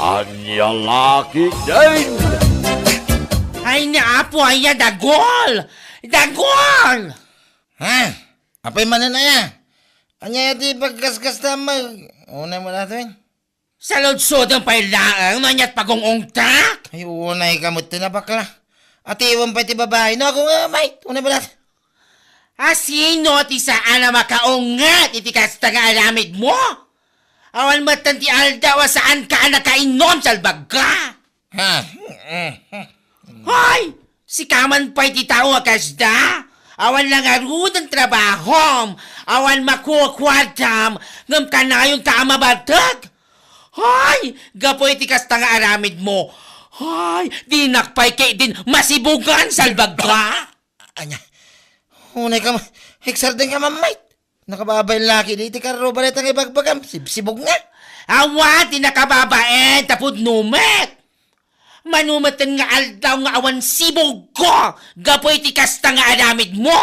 Anya laki din! Ay naapo ay dagol! Dagol! Ha? Apay manan aya? Anya di pagkaskas tamag. Unay mo natin. Sa lodsod ang pailaang manyat pagungungtak! Ay, unay kamot na bakla. At iwan pa iti babae. No, ako nga, mate. Unay mo natin. Sino ti saan na makaungat iti kasta nga alamid mo? Awan matan ti aldaw saan ka nakainom salbag ka? Ha? Hoy! Si kaman pa'y ti tao kasda? Awan lang arud ang trabaho. Awan makukwardam ngam kanayong kaamabatag. Hoy! Gapoy ti kasta nga aramid mo. Hoy! Di nakpay kay din masibugan salbag ka? Anya. Unay ka, heksar din ka, mamait. Nakababay laki dito ka, robalet ang ibagbagam. Sibog nga. Awa! Di nakababae tapod numet. Manumatan nga aldaw nga awan sibog ko. Gapoy ti kasta nga aramid mo.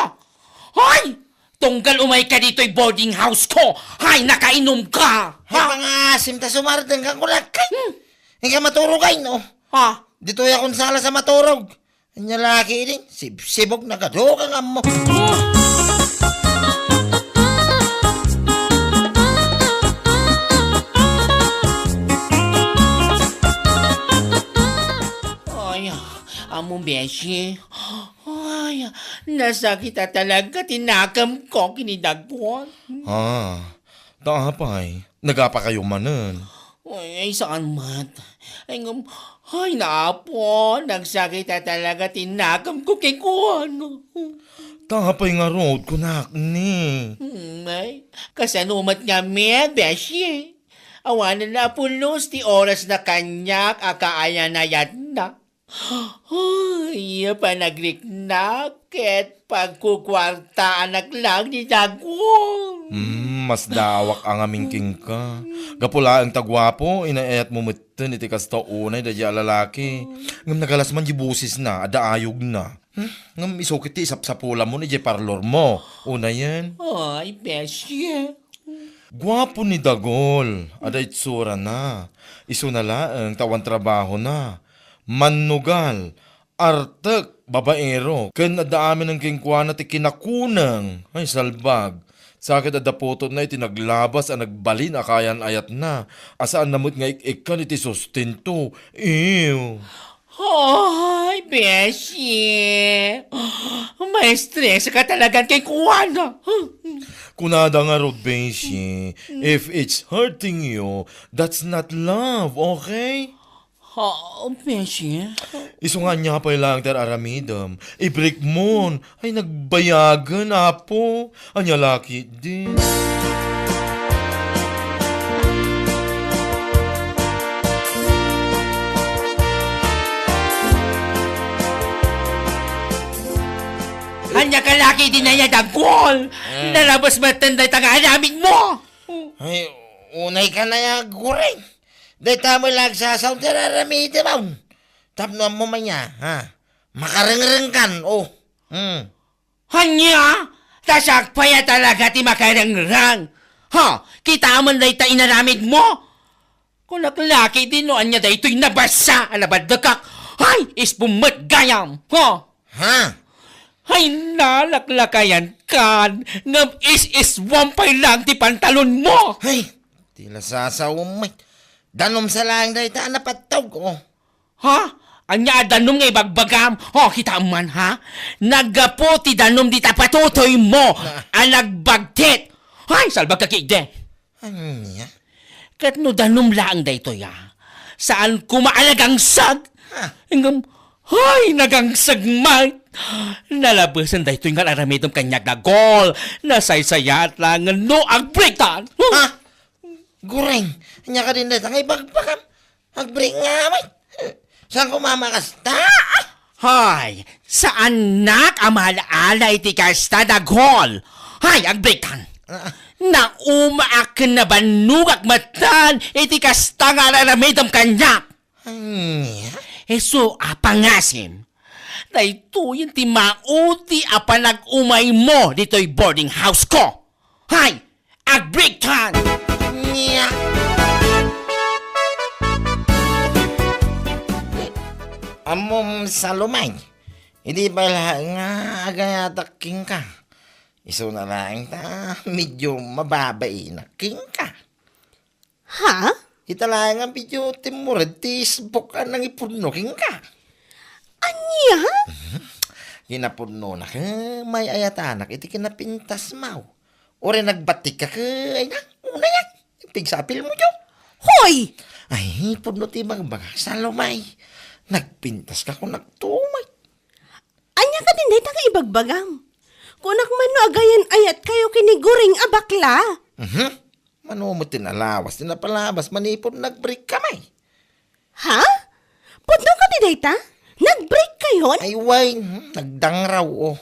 Hoy! Tunggal umay ka dito'y boarding house ko. Hay, nakainom ka. Ay, mga asim ta sumardan kang kulakay. Hindi ka maturugay, no? Ha? Dito akong sala sa maturog. Anya laki din. Sibog na kadukang mo. Ay, among beshi. Ay, nasakit talaga tinakam ko kinidagpon. Tapay, nagapa kayo manan. Ay, saan mat? Ay, naapo, nagsakit talaga tinakam ko kay kuwan. Tapay nga road ko ni. Ay, kasanumat nga med, beshi. Awanan na pulos ti oras na kanyak akaaya na yan na. Ay, panagliknak ket pagkukwarta anak lang ni Dagwon. Mas dawak ang aming king ka. Gapula ang tagwapo, inaayat mo mutin iti kasta unay da lalaki. Ngam nagalas man di busis na, adaayog na. Ngam isukit ti isapsapula mo ni di parlor mo. Una yan. Ay, besye. Gwapo ni Dagol, ada itsura na. Iso na laang tawan trabaho na. Manugal, artek, babaero. Ken adaamin ng kingkwa na ti kinakunang. Ay, salbag. Sakit adapoto na iti naglabas ang nagbalin akayan ayat na. Asaan namot nga ikan iti sustento. Ew. Ay, besye. May stress ka talagang kay Kuwana. Kunada nga rod, Beshi. If it's hurting you, that's not love, okay? Besye? Iso nga niya pa lang ter aramidam. I-break mo. Ay, nagbayagan, apo. Anya laki din. Anya ka laki din na yan, Dagwon. Nalabas matanda tanga alamig mo. Ay, unay ka na yung guring. Dito mo lang sa sound raramide mo. Tapno mo man niya, ha? Makarengreng kan, oh. Hanya? Tasakpaya talaga ti makarangrang. Ha? Kita man day ta inaramid mo? Kung naklaki din no, anya day ito'y nabasa, alabadakak. Hay, ispumat gayam. Ha? Ha? Hay, nalaklakayan kan. Ngam is wampay lang ti pantalon mo. Ay, tila sasawumay. Danom sa lang dahi ta napatog, oh. Ha? Anya danom nga ibagbagam. Oh, kita man ha? Nagapo ti danom di tapatutoy mo. Anagbagtit. Hay, salbag kakide. Anya? Kat no danom lang da ito ya. Saan kumaalagang sag? Ingam, hay, nagangsag man. Nalabasan da ito yung aramidong kanyag na gol. Nasaysayat lang no ang breakdown. Ha? Guring, anya ka din dahil tangay bagpakam. Agbring nga, may. Saan kumamakas ta? Hay, saan nak amalaala iti kasta da gol? Hay, ang breakdown. Na umaakin na banugak matan iti kasta nga aramidong kanyag. Anya? So, apangasim. Na ito yung ti mauti apanag-umay mo dito'y boarding house ko. Hay, ag break time! Anya? Amom salumay. Hindi ba nga agayatak king ka? Iso na lang ta, medyo mababay na king ka. Ha? Italang ang medyo timuritis bukan ng ipuno king ka. Anya? Kinapuno na ka, may ayatanak, iti kinapintas mau. Ore nagbatik ka ka, ay na, una yan. Pigsapil mo yun. Hoy! Ay, puno ti magbaga sa lumay. Nagpintas ka kung nagtumay. Anya ka din day nga ibagbagang. Kunak man no agayan ayat kayo kiniguring abakla. Mano mo tinalawas, tinapalabas, manipon nag-break kamay. Ha? Pudno ka din day ta? Nag-break kayon? Ay, way, nagdangraw, oh.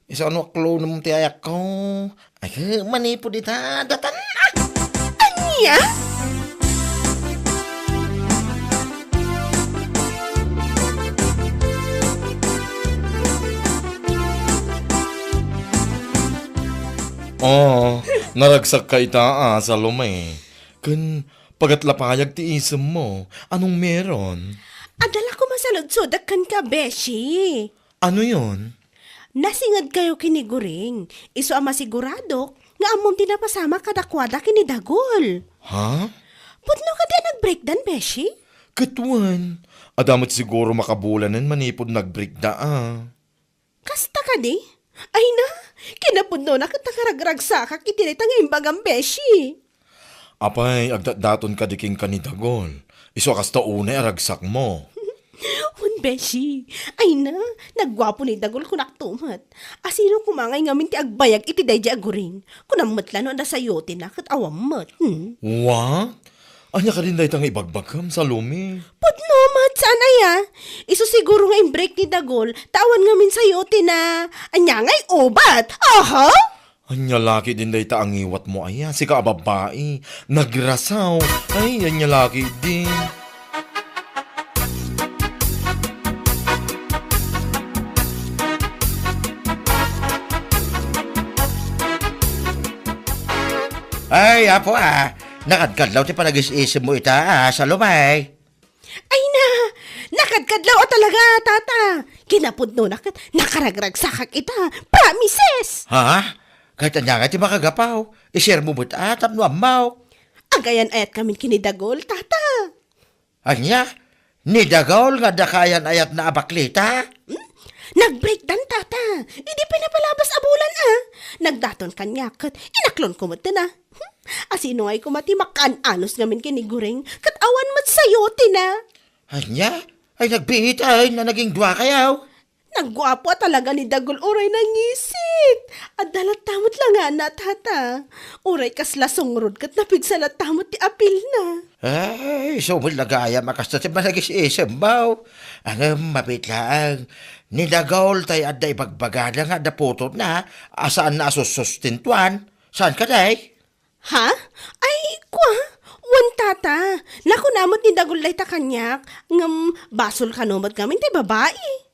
Isa ano aklo naman ti ayak ko. Ay, manipon dita, datan na. Anya? Oh, naragsak ka ita sa lumay. Kun pagatlapayag ti isem mo, anong meron? Adala ko masaludsodakan ka, Beshi. Ano yon? Nasingad kayo kiniguring. Iso ang masigurado nga among tinapasama kadakwada kinidagol. Ha? Pudno ka din nag-breakdown, Beshi? Katwan. Adamot siguro makabulanan manipod nag-break da Kasta ka di? Ay na, kinapudno na katakaragrag sa kak itinitang imbagang Beshi. Apay, agdat-daton ka diking kanidagol. Iso kasta unay aragsak mo. Un Beshi, ay na, nagwapo ni Dagol kunaktumat. Asino kumangay ngamin ti agbayag iti day di agurin. Kunamat lano na sayote na kat awamat. What? Anya ka din dahitang ibagbagam sa lumi. Pudno, mat, saan aya? Iso siguro nga break ni Dagol, tawan ngamin sayote na, anya nga'y obat. Aha? Anya laki din dahita ang iwat mo aya. Sika babae. Nagrasaw. Ay, anya laki din. Ay, apo nakadkadlaw ti panag-isisip mo ita sa lumay. Ay na, nakadkadlaw talaga, tata. Kinapudno na kat, nakaragrag sakak ita. Promises! Ha? Kahit anya nga ti makagapaw, ishare mo mo't tapno amaw. Agayan ayat kami kinidagol, tata. Anya? Nidagaw nga dakayan ayat na abaklita? Nag-breakdown, tata. Hindi pinapalabas abulan, Nagdaton kanya kat, inaklon ko mo na. Asino ay kumati makan-anos ngamin kiniguring, kat awan mat sayote na. Anya? Ay nagbihit ay na naging dwa kayaw. Nagwapo talaga ni Dagol oray nangisit. At dalat tamot lang nga na, tata. Oray kasla songrod kat napigsalat tamot ti apil na. Ay, so lagaya makasta ti manag-isisip baw. Ang mapitlaang, nidagaw tay aday bagbagada nga daputot na, asaan na asusustintuan. Saan ka day? Ha? Ay, kwa? Wan tata. Nakunamot ni Dagol day ta kanyak. Ngam, basol kanomot kami ti babae.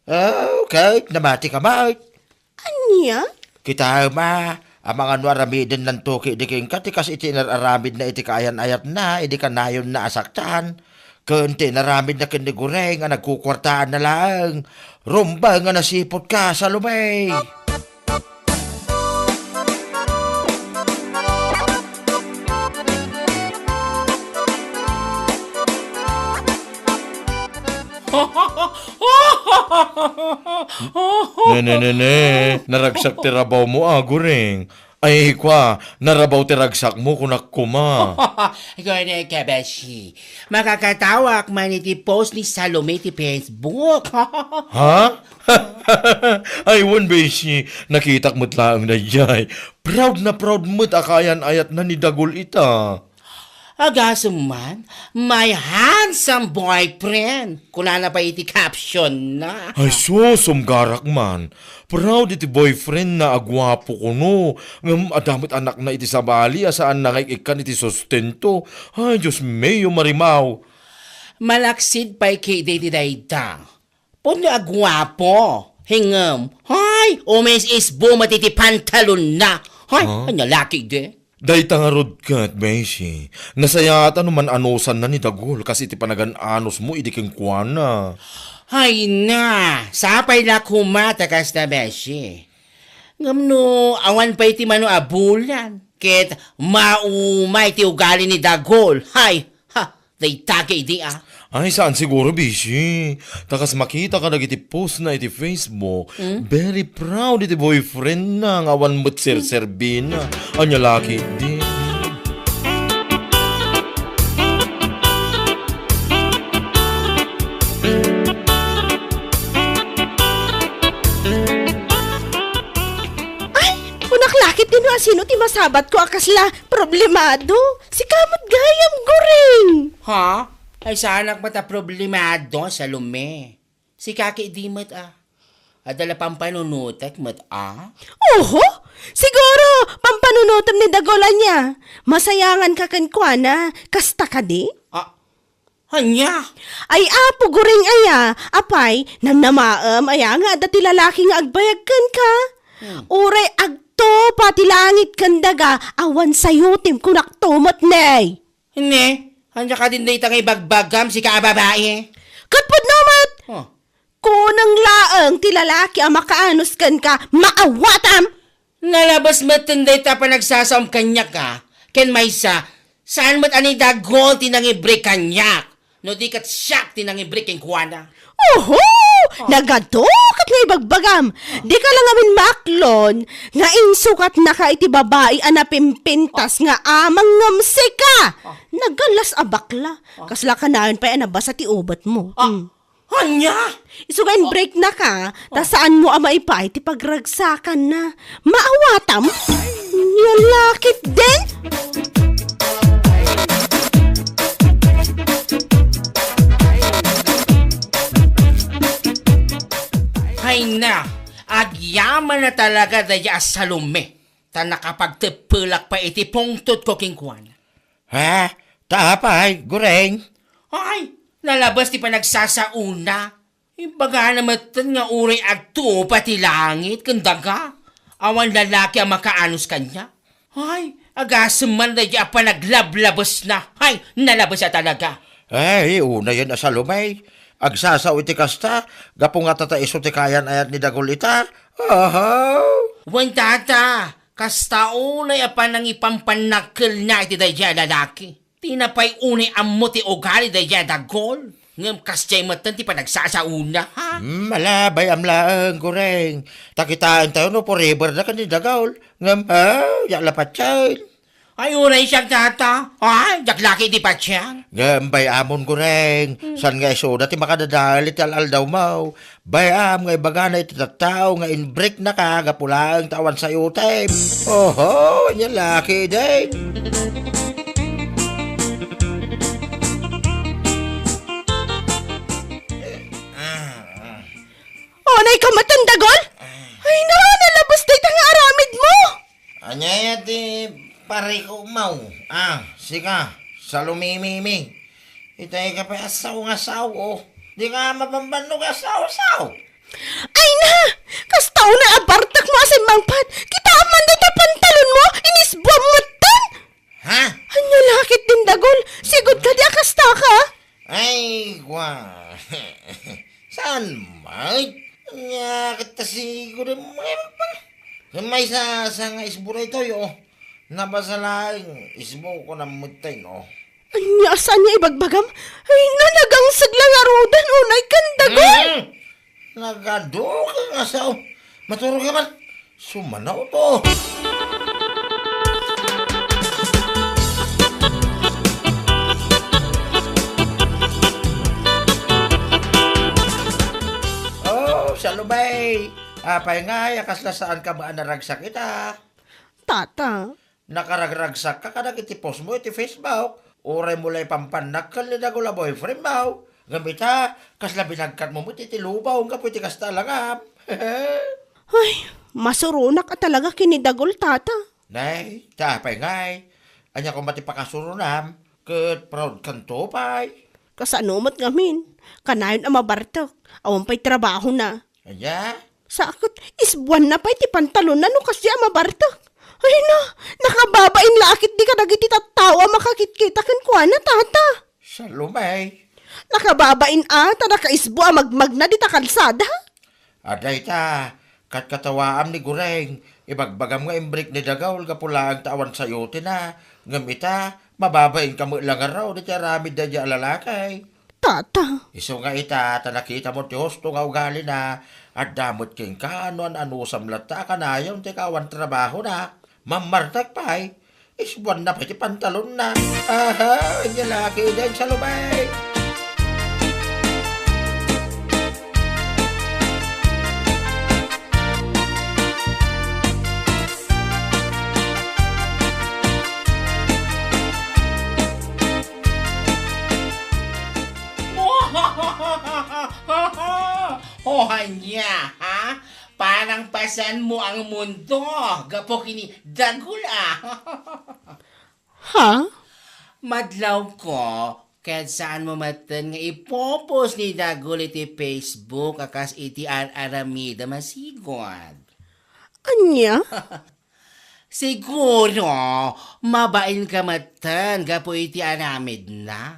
Okay, namati ka ba? Anya? Kita ang mga nuaramidin ng tuki di king katikas iti nararamid na iti kayan ayat na, iti kanayon na asaktan. Kunti naramid na kinigureng, nga nagkukwartaan na lang. Rumba nga nasipot ka sa lumay. Ne, naragsak ti rabaw mo guring. Ay, kwa, narabaw ti ragsak mo kunak kuma. Gane ka, Beshi. Makakatawak man iti post ni Salome ti Facebook. Ha? Ay, wan beshi, nakitak mo't laang na jay. Proud na proud mo't akayan ayat na ni Dagol ita. Agasam man, my handsome boyfriend. Kuna na pa iti caption na. Ay, sumgarak man. Proud iti boyfriend na agwapo ko no. Ngam adamot anak na iti sabali, asaan nakikikan iti sustento. Ay, Diyos mayo marimaw. Malaksid pa'y kay dayta. Puno agwapo. Hingam. Hay, umes isbo matiti pantalon na. Hay, anya laki de. Day tangarod kat, Beshi. Nasayata naman anosan na ni Dagol kasi ti panagan anos mo idiking kuana. Hay na, sapay na kumata kas na beshi. Ngamno, awan pa iti mano abulan. Ket maumay ti ugali ni Dagol. Hay, day take idi ah. Ay, saan siguro, Bishi? Takas makita ka iti post na iti Facebook. Very proud iti boyfriend na nga awan mo't ser-serbina. Anya laki din. Unaklakit din no asino ti masabat ko akasla problemado. Si kamot gayam goreng. Ha? Ay sanak mata problemado sa lume. Si kaki di mat ah. Adala pampanunutak mat ah. Oho, siguro pampanunutom ni Dagola niya. Masayangan ka kankwana, kasta ka di? Ah, hanya. Ay apo goreng aya, apay, namnamaam aya nga dati lalaki nga agbayagkan ka. Uray agto pati langit kandaga, awan sayo tim kunak tumot nay. Hindi. Hanya ka din dito ngay bagbagam si kaababae. Katpod namat! Huh. Kunang laang ti lalaki ang makaanus kan ka, maawatam! Nalabas matanday ta pa nagsasaom kanyak ka. Ken maysa, saan mat anay Dagol tinangibrik kanyak? No di kat siyak tinangibrik ken kuwana. Oho! Nagadukat nga ibagbagam. Di ka lang amin maklon, nga insukat na ka iti babae anapimpintas nga amang ngamsi ka. Nagalas abakla. Kasla ka na yun pa nabasa ti ubat mo. Hanya? Isugain break na ka, ta saan mo amay pa iti pagragsakan na. Maawatam? Yalakit din? Hay na, agyaman na talaga daya sa lume. Ta nakapagtepulak pa iti pungtot ko kingkuan. Ha? Tapay, goreng. Ay, nalabas ti pa nagsasauna. Ibaga namatan nga uray agto pati langit kandaga. Awan lalaki ang makaanos kanya. Ay, agasaman daya pa naglablabas na. Ay, nalabas na talaga. Ay, una yan sa lumay. Agsasaw iti kasta, gapo nga tataiso ti kayan ayat ni Dagol ita. Wan tata, kasta unay apa nang ipampanakil na iti daya lalaki. Tinapay unay ammo ti ugali daya Dagol. Ngam kastay matan ti pa nagsasauna ha. Malabay amlaang goreng. Takitaan tayo no forever na ka ni Dagol. Ngam yalapat yan. Ay, unay siyang tata. Ay, daklaki di pa siyang. Ngam bayamon goreng. San nga iso dati makadadalit al daw mau. Bayam nga ibaga na iti tattao nga inbreak na ka gapulang tawan sa time. Oho, yan laki din. Onay ka matan Dagol? Ay na, nalabas day nga aramid mo. Anyaya di pare ko mau. Sika, sa lumimiming. Itay ka pa asaw nga saw, oh. Di nga mapambano ka saw. Ay na, kastaw na abartak mo asin mangpat. Kita aman dito pantalon mo, inisbwam mo tan. Ha? Ano lakit din Dagol? Sigod ka di akasta ka? Ay, saan, Mike? Nya, kita siguro pa. May sa nga isbura ito, yo. Nabasalaing isbo ko na mutay, no? Anya, saan niya ibagbagam? Ay na, nagangsag lang arudan, unay kan Dagol. Nagado ka nga sao. Maturo ka man. Sumanaw to. Salubay, apay nga, yakas na saan ka ba naragsak ita? Tata, Nakaragragsak ka kada iti post mo iti Facebook. Uray mo lay pampanak ka nila gula boyfriend mo. Gambita, kasla binagkat mo iti lubaw nga pwede kasta langam. ay, masurunak ka talaga kini Dagol, tata. Nay, tapay ngay. Anya ko mati pakasurunam. Kat proud kanto pay. Kasanumot ngamin, kanayon ang mabartok, awan pa'y trabaho na. Anya? Sakot, isbuan na pa'y ti pantalon na no kasi ang mabartok. Ay na, nakababain lakit di ka nagiti tattawa makakit-kita kan kuha na, tata. Salumay. Nakababain ata nakaisbo ang magmag na dita kalsada. Aday ta, katkatawaam ni Gureng, ibagbagam nga imbrik ni Dagol kapula ang tawan sayo na, ngam ita, mababain ka mo lang araw, di ramid na dya lalakay. Tata, Iso nga ita, tanakita mo ti hosto nga ugali na, at damot king ka, ano samlat lata ka na, yung tikawan trabaho na, mamartag pa'y, isbuan na pati pantalon na, aha, yung laki din sa lumay. Niya, ha? Parang pasan mo ang mundo. Gapo kini Dagol, ha? Madlaw ko, kahit saan mo matan nga ipopos ni Dagol iti Facebook akas iti aramida masigod. Anya? Siguro, mabain ka matan gapo iti aramid na.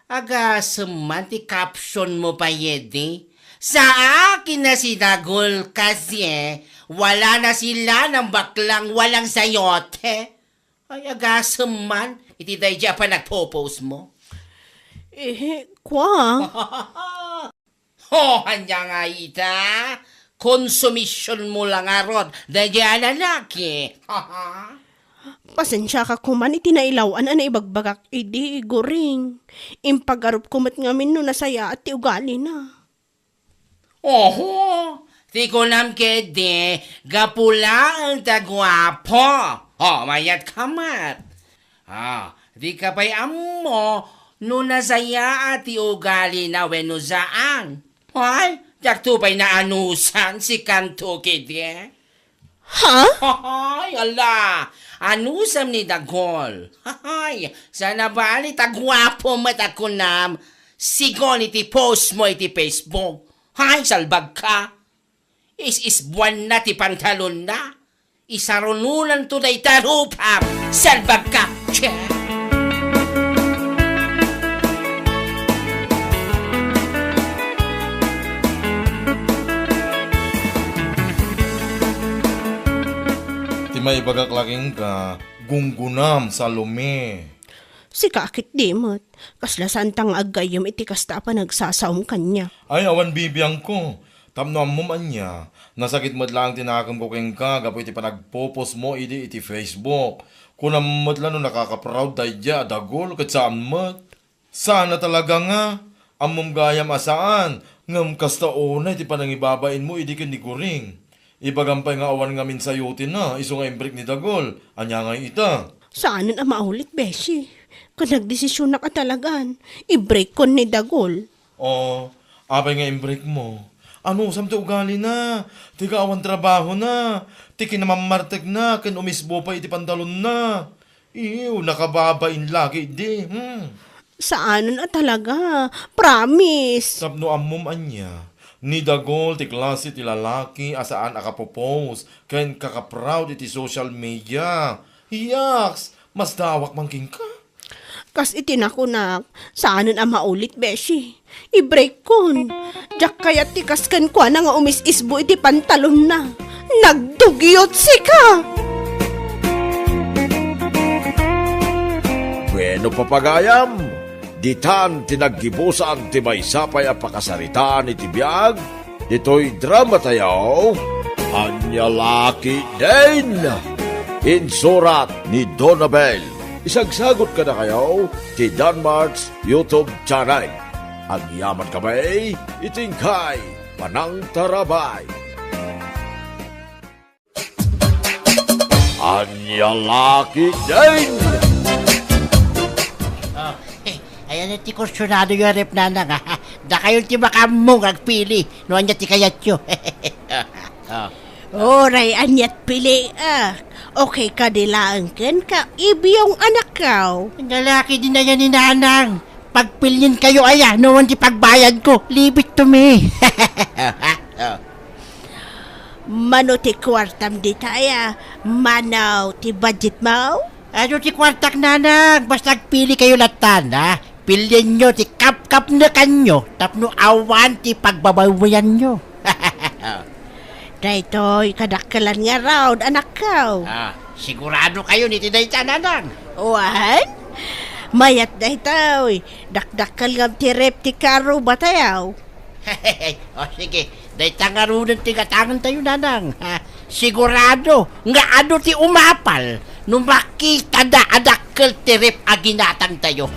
Agas man ti caption mo pa yedi. Sa akin na si Dagol kasi wala na sila ng baklang walang sayote. Ay agasam man, iti dayja pa nagpo-post mo. Kwa? Hanya nga ita, konsumisyon mo lang arod, dayja lalaki. Pasensya ka kuman iti nailawan na ibagbagak idi Gureng. Impagarup kumat ngamin no nasaya at ti ugali na. Oho, ti ko nam kede, gapula ang tagwapo. Mayat kamat. Di ka pa'y amo, no nasaya at ti ugali na weno zaan. Ay, jakto pa'y naanusan si kanto kede. Ha? Ay, ala, anusam ni Dagol. Ay, sana bali tagwapo matakunam, sigon iti post mo iti Facebook. Hay, salbag ka. Is-buwan na ti pantalon na. Isarunulan to day tarupam. Salbag ka. Che. Ti may bagak-laking ka, gunggunam sa lumi. Si kakit dimot. Kasla santang agayom iti kasta pa nagsasaom kanya. Ay, awan bibiyang ko. Tamno mo man niya. Nasakit mo't lang tinakam ko keng ka, gapo iti panagpopos mo iti Facebook. Kung namot lang no nakaka-proud dayja, Dagol, kat saan mo't. Sana talaga nga, amom gayam asaan, ngam kasta una iti panangibabain mo iti ken ni Gureng. Ibagampay nga awan nga min sayutin na, iso nga imbrik ni Dagol, anya nga ita. Saanan ang maulit, Beshi? Kung nagdesisyon na ka talagan, i-break ko ni Dagol. Apay nga imbrik mo. Ano, samte ugali na. Tika awan trabaho na. Tiki na mamartek na, ken umisbo pa iti pantalon na. Iyo, nakababain lagi, di. Saanan na talaga? Promise. Sapno ammom anya. Ni Dagol, ti klase ti lalaki, asaan akapopost, ken kakaproud iti social media. Hiyaks, mas dawak mangking ka. Kas itinakunak, saanan ang maulit, Beshi? I-break kon. Diyak kaya tikas kan kwa na nga umis-isbo iti pantalon na. Nagdugyot si ka! Bueno papagayam, ditan tinaggibusan ti may sapay a pakasaritaan iti biyag, dito'y drama tayo, Anya Laki din! Insurat ni Donabel. Isagsagot ka na kayo ti Danmarks YouTube channel. Ang yaman kamay, itingkay, panang tarabay. Anya Laki din! Ayan ti kursunado yung rep na nga. Da kayo ti makamong agpili. No anya ti kayat nyo. Oray, anyat pili Okay ka dilaan ken ka ibiyong anak kaw. Lalaki din na yan ni Nanang. Pagpilyin kayo aya, noon ti pagbayad ko. Leave it to me. Mano ti kwartam di taya. Manaw ti budget mo? Ano ti kwartak Nanang? Basta agpili kayo latan, ha? Pilyin nyo ti kap makap na kanyo, tapno awan ti pagbabawayan nyo. Daytoy, kadakkelan nga raw, anak ko. Sigurado kayo ni Tidayta nanang. Wan? Mayat daytoy, dakdakkal nga ti rep ti karo batayaw. O sige, Dayta nga runan ti gatangan tayo nanang. Sigurado nga ano ti umapal nung makita da adakkel ti rep aginatang tayo.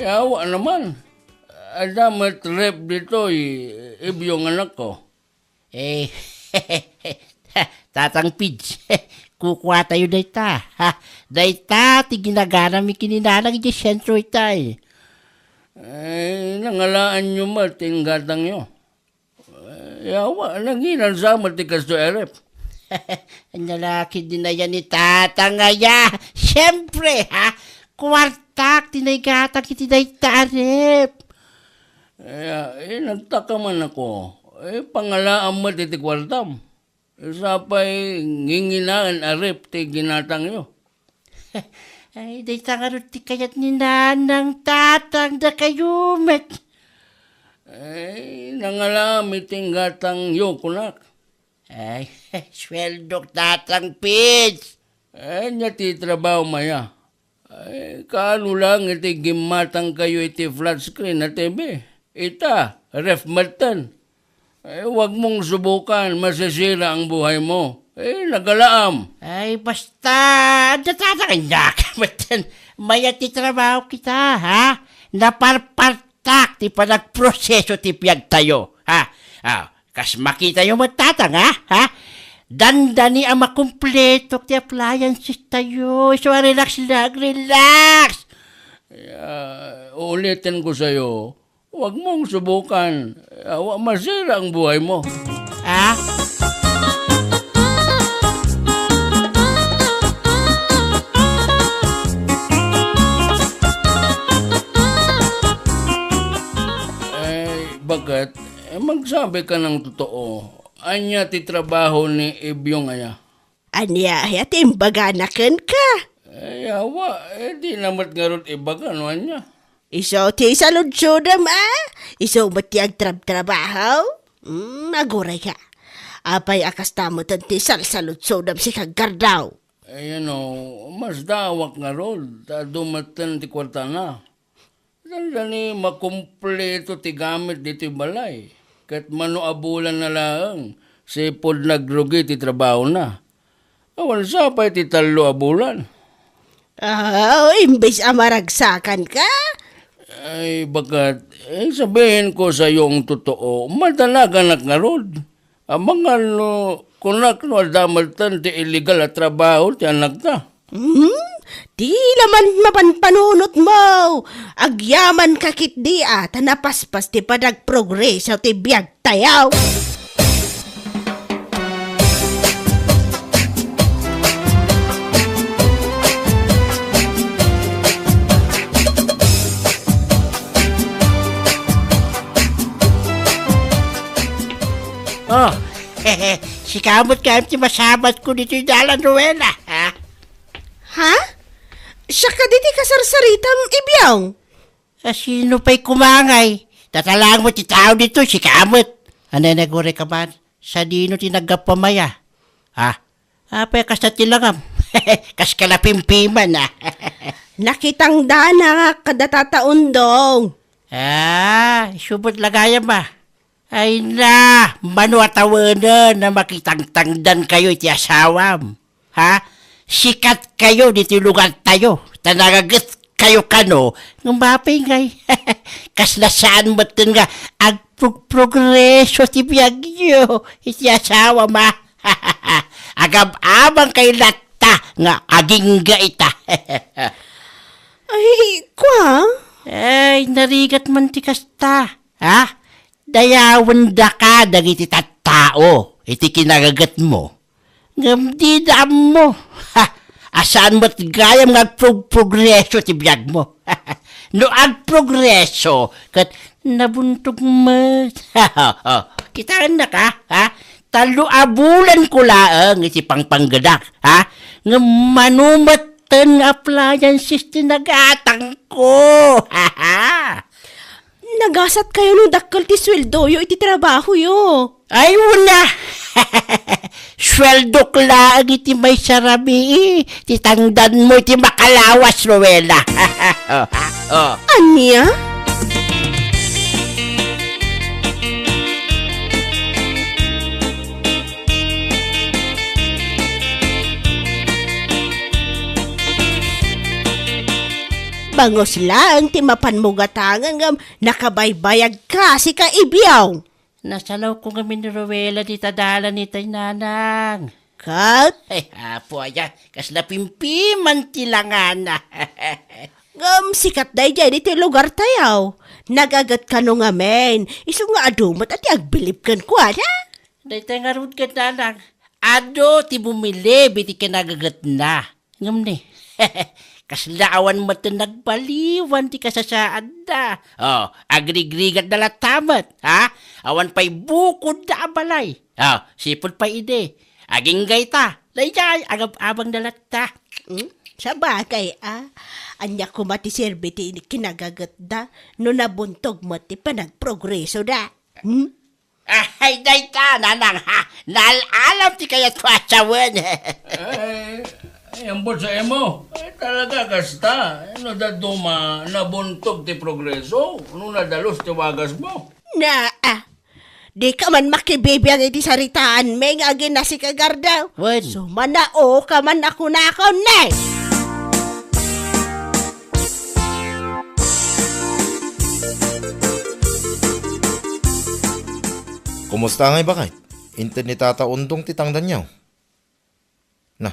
Yawa naman. Adamat rep dito, ibiyong anak ko. Tatang Pids, kukuha tayo dayta. Dayta, ti ginagana mi kininanang di sentro itay. Nangalaan nyo matinggatang nyo. Yawa, nanginan sa matikas to erep. Ang lalaki din na yan ni Tatang Aya. Siyempre, kwartak, tinaygatang kiti dayta rep. Nagtaka man ako. Pangalaan mo titi kwartam. Sapay nginginaan arep ti ginatang nyo. Ay, dayta nga rin ti kayat ni nanang Tatang da kayo, met. Nangalami tinggatang nyo kunak. Ay, sweldok Tatang Pids. Niya ti trabaho maya. Kaano lang iti gimatang kayo iti flat screen na TV. Ita, ref matan. Huwag mong subukan, masisira ang buhay mo. Nagalaam. Ay, basta, datatakan na kamatan. Maya ti trabaho kita, ha? Naparpartak, ti panagproseso ti piyag tayo, ha? Kas makita yung matatang, ha? Dandani ang makumpleto ti appliances tayo. So, relax lang, relax. Ulitin ko sa'yo, huwag mong subukan. Masira ang buhay mo. Ha? Bakit? Magsabi ka ng totoo. Anya ti trabaho ni Ibyong Aya. Anya, timbaganakan ka. Yawa, di namat nga ron ibaga, no anya? Iso ti saludsudam, Iso matiag trabaho? Aguray ka. Apay akas tamutan ti saludsudam si kagardaw. Mas dawak nga ron. Dumatan ti kwarta na. Dandani makumpleto ti gamit dito balay. Kat manuabulan na lang, sipod nagrugi ti trabaho na. Awan sapay ti talo abulan. Imbis amaragsakan ka? Ay, bagat, sabihin ko sa yung totoo, madalagan nga rod. Mga kunak no, damaltan ti illegal at trabaho ti anak ta. Di laman mapanpanunot mo. Agyaman kakit di tanapaspas ti padagprogreso ti biyag tayaw. Oh, si kamot ti masabat ko dito yung dalan, Rowena, ha? Ha? Siya ka diti kasarsaritam ibyaw. Sino pa'y kumangay? Tatalang mo ti tao dito, si kamot. Ano nagure ka ba? Sa dino tinagapamaya. Ha? Apay kas na tilangam. Kas kalapimpiman, ha? Nakitang dana kadatataon dong. Subot lagayam ba? Ay na, manuatawanan na makitang-tangdan kayo iti asawam. Ha? Sikat kayo dito lugar tayo. Tanagagat kayo kano. Ng mapingay. Kas nasaan mo nga agprogreso ti biyag nyo. Iti asawam ha. Agam-amang kay lata nga agingga ita. Ay, kwa? Ay, narigat man ti kasta. Ha? Dayawan da ka dagiti tattao. Iti kinagagat mo. Ngam di dam mo. Asaan mo't gayam nga progreso ti biyag mo. No agprogreso, kat nabuntog mo. Kitaan na ka, ha? Taluabulan ko laang iti pangpanggadak, ha? Nga manumatan appliances tinagatang ko, ha ha. Nagasat kayo nung dakkel ti sweldo yo iti trabaho yo. Ay, wala. Sweldo lang iti may sarabi. Titangdan mo iti makalawas, Rowela. Anya? Bangos lang ti mapan mo gatangan ngam nakabaybayag ka si kaibiyaw. Nasalaw ko kami ni Rowela di tadala ni tay nanang. Kat? Ay, hapo ayan. Kasla pimpiman tilangana. Ngam sikat day dyan iti lugar tayaw. Nagagat ka no nga men. Iso nga adumat at agbilip kan ko ada. Day tayo nga rood ka nanang. Ado ti bumili biti ka nagagat na. Ngam ni. Kaslaawan mo ito nagbaliwan ti kasasaan na. Oh, agrigrigat na latamat, ha? Awan pa'y bukod na abalay. Oh, sipod pa ide. Aging gayta. Layay, agab-abang dalata. Sa bagay Anya ko mati serbiti kinagagat da. No nabuntog mo ti panagprogreso da. Ay, dayta, nanang, ha? Nalalam ti kaya twasawan. Ay, ambot sa emo. Ay, talaga kasta. Ano da duma nabuntog ti progreso? Ano nadalos ti wagas mo? Di ka man makibibiyang iti saritaan may nga ginasi kagardaw. Wen. So manao ka man ako na ako ne. Kumusta ngay bakay? Inted ni Tata Undong titangdan niyaw. Na.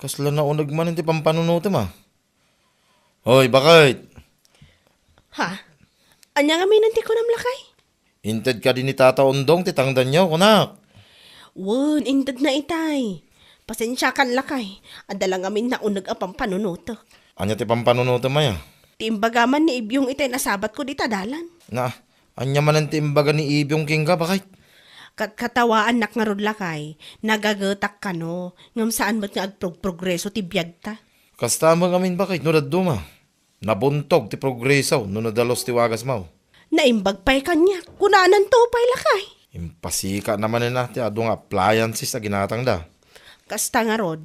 Kasla na unag man ti pampanunutim ah. Hoy, bakit? Ha? Anya nga minanti ko namlakay? Inted ka din ni Tata Undong titangdan niyaw, kunak. Won, indad na itay. Pasensya kan lakay. Adala nga min naunag apang panunuto. Anya ti pampanunutim maya? Timbagaman ni Ibyong itay nasabat ko di tadalan. Na, anya man ang timbaga ni Ibyong King ka, bakit? Katawaan nak nga rod lakay. Nagagatak ka no. Ngam saan ba't nga agprogreso ti biyag ta? Kastama ngamin bakit? No daduma. Nabuntog ti progresaw no nadalos ti wagas mau. Naimbag pa'y kanya. Kunanan to pa'y lakay. Impasika naman na ti ado nga appliances na ginatang da. Kasta nga rod.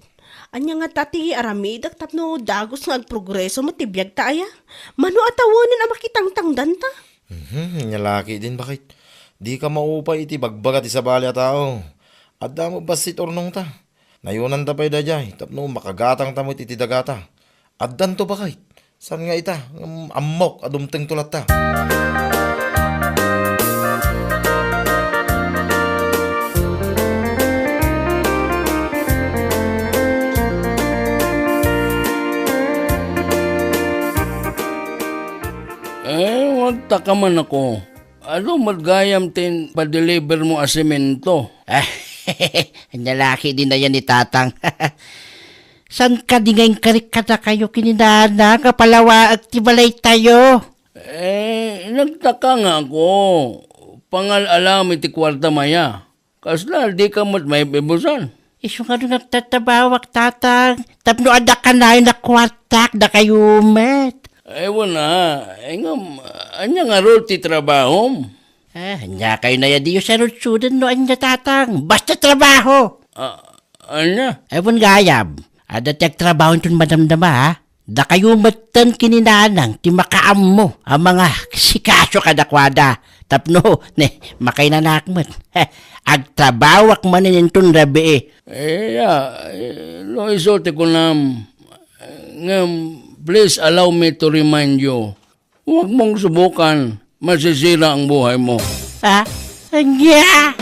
Anya nga tati aramidak tapno dagos nga agprogreso mo ti biyag ta aya. Mano atawonin ang makitangtangdan ta? Nyalaki din bakit? Di ka maupay iti bagbaga ti sabali a tao. Adda mo basit ornong ta. Nayunan ta pa'y dajay. Tapno makagatang ta mo iti dagata. Addan to bakit? San nga ita? Amok adumteng tulat ta. Wag ta ka man ako. Ano magayam tin pa-deliver mo a semento? Ang lalaki din na yan ni Tatang. San ka di ngayon karikata kayo kininana kapalawa at tibalay tayo? Nagtaka nga ako. Pangal-alam iti kwarta maya. Kasla, di ka mat may bebusan. Iso nga rin nagtatabawak, Tatang. Tapno adak ka na yung nakwartak na kayo met. Wala. Anya nga ro ti trabaho? Anya kayo na yan diyo sa rutsudan no anya, Tatang. Basta trabaho. Anya? Ewan gayam. Ada tiyag trabaho itong madamdama, ha? Da kayo matan kininanang ti makaam mo ang mga sikaso kadakwada. Tapno, makay nanakmat. Agtrabawak manin itong rabi Lo isote ko nam. Please allow me to remind you. Huwag mong subukan. Masisira ang buhay mo. Ha? Anya?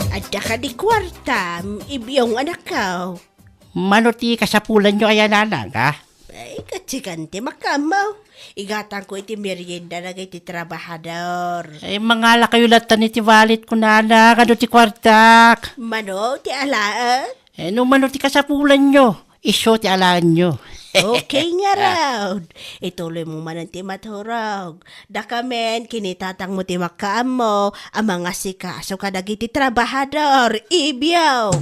Adda ka di kwarta. Ibyong anak ka. Mano ti kasapulan nyo ayan nanang, ha? Ay, katsikante makamaw. Igatang ko iti merienda na iti trabahador. Ay, mangala kayo latan iti walit ko na kano ti kwartak. Mano, ti alaan? Eh, no mano ti kasapulan nyo, iso ti alaan nyo. Okay nga raw. Ituloy mo man ang timaturog. Dakamen, kinitatang mo ti makaam mo, ang mga sikaso ka dagiti trabahador, ibyaw.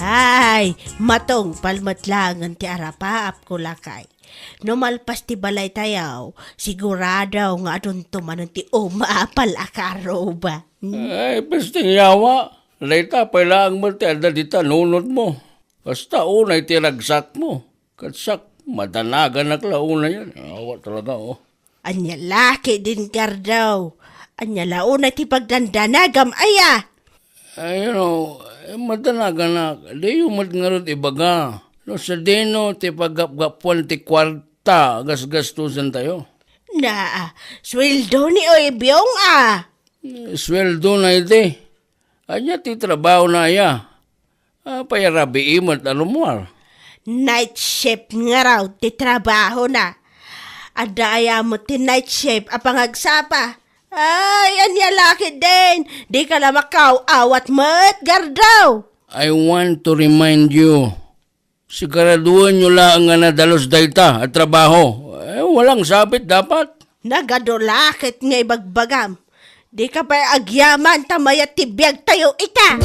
Ay, matong palmatlangan ti arapaap ko lakay. No malpas ti balay tayaw, sigurado nga adun tumanon ti umaapal akaro ba? Ay, pesting yawa. Laita, pailangan mo ti ada dita nunod mo. Basta unay ti ragsak mo. Katsak, madanagan na klauna yan. Awa talaga, oh. Anya laki din kardaw. Anya launa ti pagdandanagam aya. Ay, madanagan na. Di yung matngarot ibaga. No, sa dino, ti pagapgapuan ti kwarta, gasgastusan tayo. Na, sweldo ni Oibyong Sweldo na iti. Anya ti trabaho na aya. Payarabi imot alumuar. Night shift nga raw ti trabaho na. Adaya mo ti night shift apangagsapa. Ay, anya laki din. Di ka na makaw awat mo't gardaw. I want to remind you, siguraduhan nyo lang nga nadalos dayta at trabaho. Walang sabit dapat. Nagadulakit nga ibagbagam. Di ka pa agyaman tamaya tibiyag tayo ita.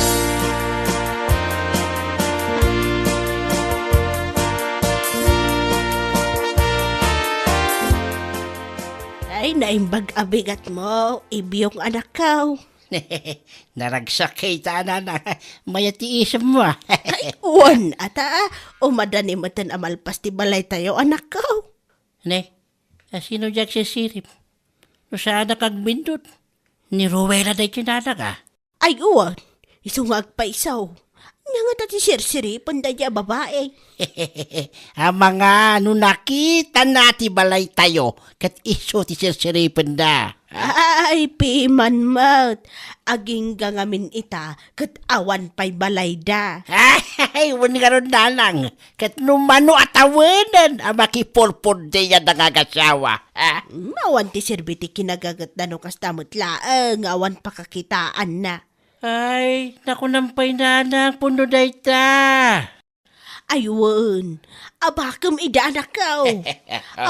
Ay, naimbag abigat mo, ibiyong anak ka. Naragsak kay tanan na mayati isam mo. Ay, uwan ata, umadani mo tan amalpas ti balay tayo anak ka. Ne, sino jak si sirip? No saan nakagbindot? Ni Rowela na itinana ka. Ay, uwan, isungag pa isaw. Nga ti sirsiri, pandaya babae. Ang mga nakita nati balay tayo, kat iso ti sirsiripan da. Ay, piman mat. Aging gangamin ita, kat awan pa'y balay da. Ay, wani ka ron nanang, kat numano atawanan, ang makipulpod diya nangagasawa. Awan ti sirbiti kinagagat na no kastamot laang, awan pakakitaan na. Ay, naku nampay nanang, puno day ta. Ayun, abakam ida anak ka.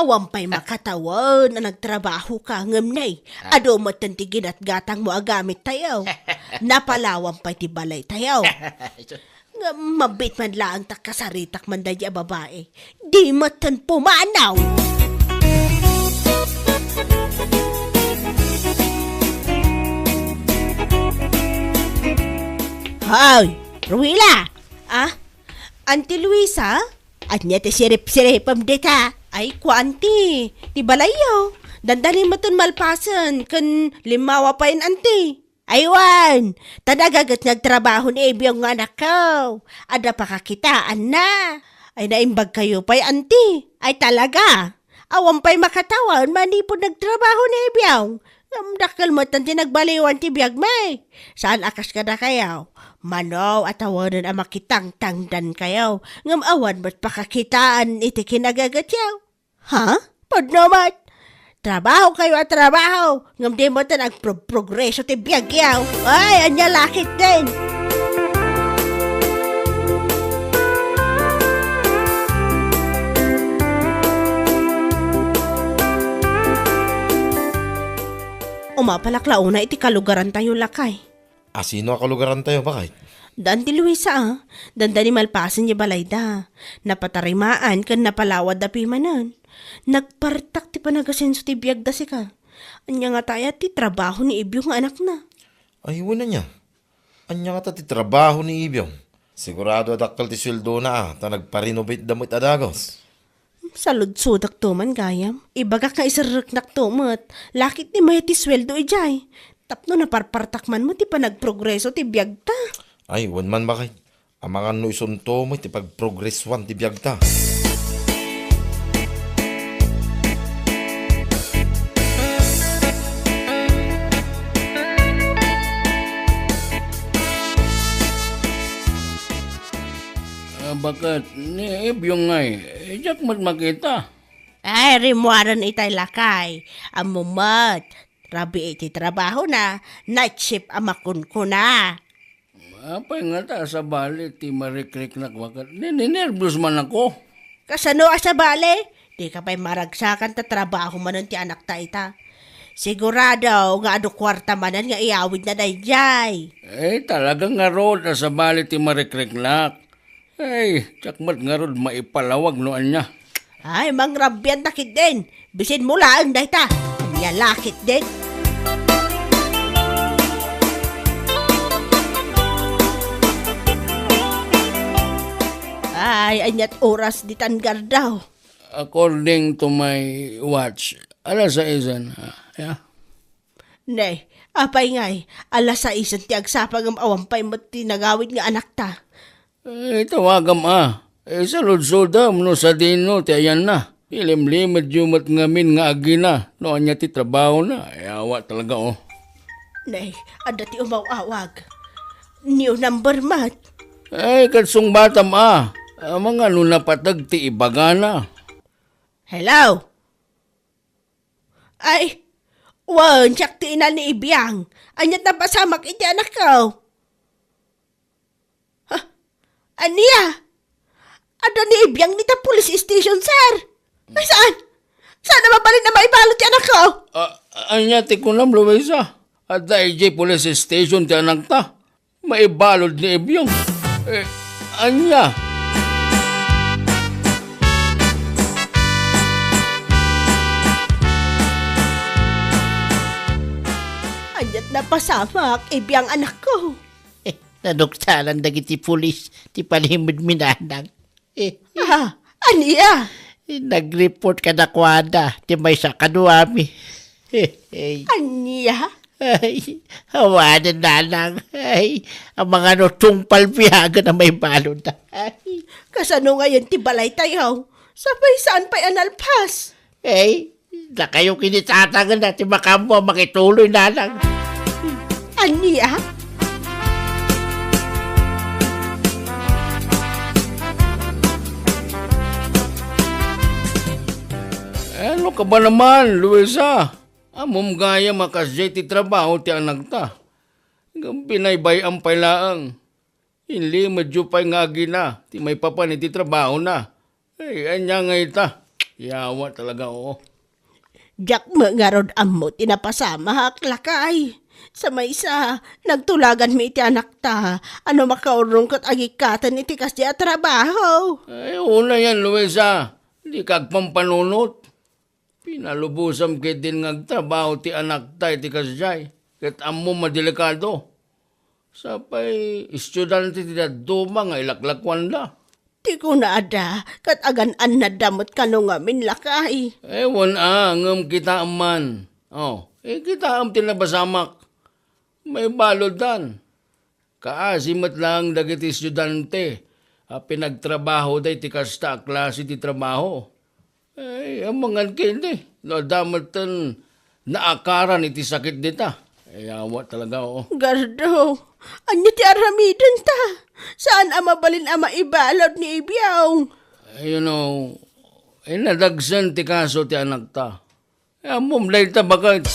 Awan pa'y makatawan na nagtrabaho ka ngamnay. Ado matantigin at gatang mo agamit tayo. Napalawan pa'y ti balay tayo. Nga mabit man lang takasaritak man dadya babae. Di matan pumanaw. Hoy, Ruila! Auntie Luisa? At niya ti sirip-siripam dita. Ay, kwanti. Ti balayo. Dandali mo ton malpasan. Kan limawa pa yun, auntie. Aywan, tadagagat nagtrabaho ni Ibiyong nga anak ko. Ada pa kakitaan na. Ay, naimbag kayo pa'y, auntie. Ay, talaga. Awan pa'y makatawan, manipod nagtrabaho ni Ibiyong. Dakal mo tan tinagbaliwan ti biyag may. Saan akas ka na kayaw? Manaw at awanan ang makitang-tangdan kayaw. Ngam awan ba't pakakitaan iti kinagagatyaw? Ha? Padnamat? Trabaho kayo at trabaho. Ngam di mo tan agprogreso ti biyag yaw. Ay, anya lakit din. Umapalaklaw na iti kalugaran tayo lakay. Sino kalugaran tayo, bakit? Dan ti Luisa danda ni malpasan niya balayda. Napatarimaan kan napalawad da pimanan. Nagpartak ti panagasenso ti biyag da si ka. Anya nga tayo ti trabaho ni Ibyong anak na. Ay, wala niya. Anya nga ti trabaho ni Ibyong. Sigurado adakal ti sweldo na ta nagpa-renovate damit adagos. Salud-sudak tuman gayam. Ibaga ka isarreknak tumat. Lakit ni may ti sweldo ijay. Tapno na parpartakman mo ti panagprogreso ti biyag ta. Ay, wan man bakit? Ang mga nuisunto mo ti pag-progress ti biyag ta. bakat ni Ibyong ngay. Jak mat makita. Ay, rimuaran itay lakay. Amumat. Rabi iti trabaho na. Night shift amakun ko na. Apay nga ta sa bali ti marikrik na wakat. Ninervous man ako. Kasano asa bale? Di ka pa'y maragsakan ta trabaho manon ti anak ta ita. Sigurado nga ado kwarta manan nga iawid na dayjay. Talagang nga rod na sa bali ti marikrik na. Jakmat nga rod maipalawag noan niya. Ay, mangrabyan takit din. Bisin mo lang dahi ta. Yalakit din. Ay, anyat oras di tanggar daw. According to my watch, alas 6 na. Yeah. Nay, apay ngay. Alas sa isan ti agsapag ang awampay mo tinagawid nga anak ta. Tawagam sa ludsodam no sa dino ti ayan na. Ilimlimad yumat ngamin nga agina. Noon niya ti trabaho na. Awa talaga Nay, ada ti umawawag. New number mat. Katsong batam mga napatag ti ibagana. Hello? Ay, tsak ti ina ni Ibiyang. Anyat na pasamak iti anak ko. Aniya? Ada ni Ibiyang nita police station, sir. Ay, saan? Saan na mabalin na maibalot ti anak ko? Anya ti kunam Luisa. At IJ Police Station ti anak ta. Maibalod ni Ibyong. Anya? Anyat na pasamak, Ibiyang anak ko. Naduktalan dagiti pulis, ti palihimod minanang. Aniya? Nag-report ka na kwada, ti may sa kanuami. Aniya? Ay, hawanan na lang. Ay, ang mga nutong palbiyaga na may balon na. Ay, Kasano ngayon ti balay tayo? Sabay saan pa'y analpas? na kayo kinitatagan natin makambo, makituloy na lang. Aniya? Ano ka ba naman, Luisa? Amom gaya makasya ti trabaho ti anak ta. Pinaybay ang pailaang. Inli medyo pa'y nga gina. Ti may papan ti trabaho na. Anya nga ita. Yawa talaga Jack mo nga rod amo tinapasama haklakay. Sa may isa, nagtulagan mi iti anak ta. Ano makaurong kat agikatan iti kasya trabaho. Una yan, Luisa. Di kagpampanunot. Pinalubusam kay din ngagtrabaho ti anak ta iti kasyay. Kat amo madelikado. Sapay, estudyante ti daduma nga ilaklakwan da. Di ko na ada, kat agan-an na damot ka nung amin lakay. Ewan ngam kita man. Kita tinabasamak. May balodan. Kaasimat lang dagiti estudyante. Pinagtrabaho day ti kasta klase ti trabaho. Amangan kindi. No, damatan naakaran iti sakit dita. Awa talaga Gardo, anya ti aramidan ta. Saan mabalin maibalod ni Ibiyaw? Nadagsan ti kaso ti anak ta. Mumlay ta bakit.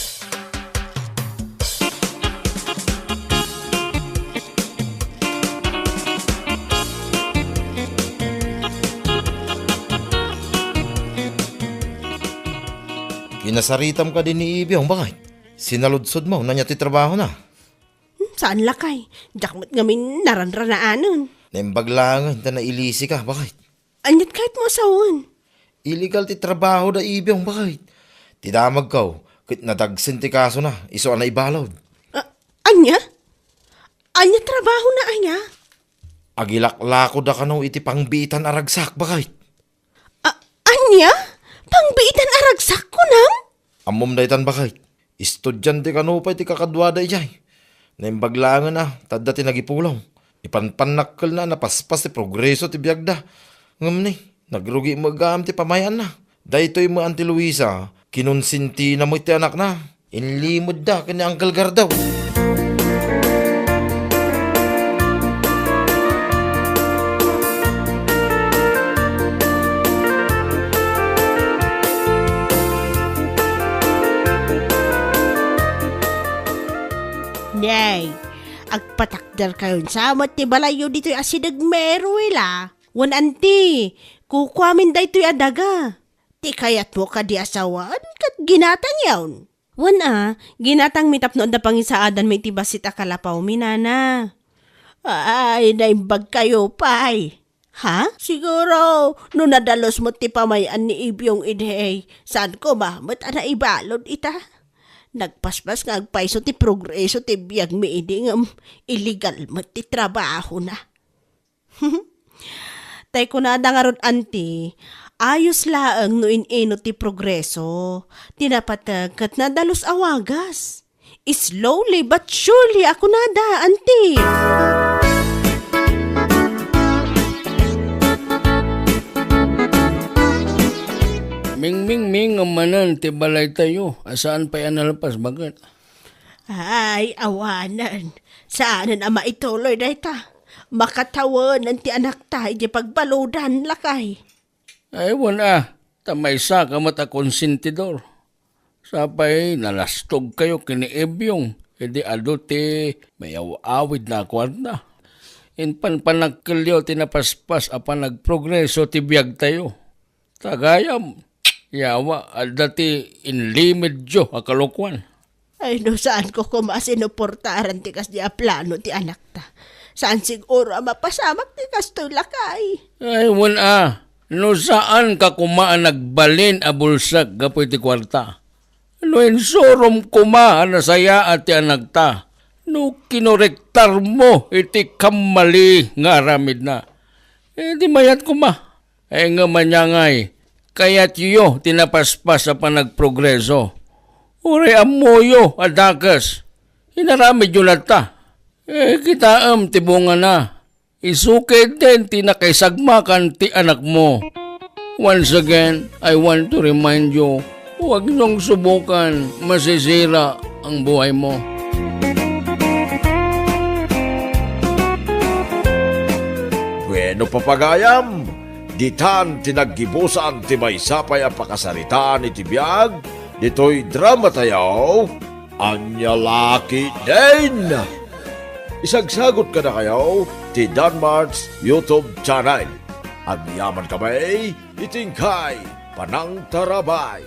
Kinasaritam ka din ni Ibiyong, bakit? Sinaludsod mo, nanya ti trabaho na. Saan lakay? Jakmat ngamin naranranaanon. Naimbaglangan, ta na ilisi ka, bakit? Anyat kahit mo asawan. Illegal ti trabaho da Ibiyong, bakit? Tidamag ka, kit nadagsin ti kaso na, iso na ibalod. Anya? Anya trabaho na anya? Agilaklako da ka no iti pangbitan aragsak, bakit? Anya? Pangbiitan aragsak ko nam? Amom daytan bakit? Estudyante ka no pa iti kakadwada ijay. Naimbaglangan na, tadda ti nagipulong. Ipanpanakkel na napaspas ti progreso ti biyagda. Ngam ni, nagrugi magam ti pamayan na. Daytoy mo Auntie Luisa, kinunsinti na mo iti anak na. Inlimod da kanya Uncle Gardaw. Mister kayon samot ti balayo dito'y asidag meruela. Wan anti, kukwamin da ito'y adaga. Ti kayat mo ka di asawaan kat ginatang yawn. Wan ginatang mitap noon da pangisaadan may tibasit akalapaw minana. Ay, naimbag kayo pay. Ha? Siguro, no nadalos mo ti pamayan ni Ibyong idhey, saan ko mahmat ana ibalod ita? Nagpaspas nga agpaiso ti progreso ti biyag mi idi ngam illegal mo ti trabaho na. Tay ko na dangarod anti, ayos laang no inino ti progreso, tinapatag kat nadalos awagas. Slowly but surely ako nada, anti. Ming amanan ti balay tayo. Asaan pa yan nalapas bagat? Ay, awanan. Saanan ama ituloy na ita? Makatawanan ti anak tayo di pagbaludan lakay. Ay, wala. Tamaysa ka mata konsentidor. Sapay, nalastog kayo kini Ebyong. Hindi adote, may awid na kwarta. Inpan panagkalyo tinapaspas apan nagprogreso ti biyag tayo. Tagayam, yawa, dati inlimid jo akalokwan. Ay, no saan ko kumasinuportaran ti kas di aplano ti anak ta. Saan siguro mapasamak ti kas to lakay. Ay, wala. No saan ka kumaan nagbalin a bulsak gapoy ti kwarta. No insurom kuma nasaya at ti anak ta. No kinorektar mo iti kamali nga aramid na. Di mayat kuma. Nga manyangay. Kaya't yo tinapaspas sa panagprogreso. Uri amoyo adakas. Inaramid yun ta. Kitaam tibunga na. Isukid din tinakaisagmakan ti anak mo. Once again, I want to remind you, huwag niyong subukan, masisira ang buhay mo. Bueno papagayam, ditan tinaggibusan ti maysapay a pakasaritaan iti biyag, dito'y drama tayo, Anyalaki din! Isagsagot ka na kayo ti Danmar's YouTube channel. Ang yaman kamay, itingkay, panang tarabay.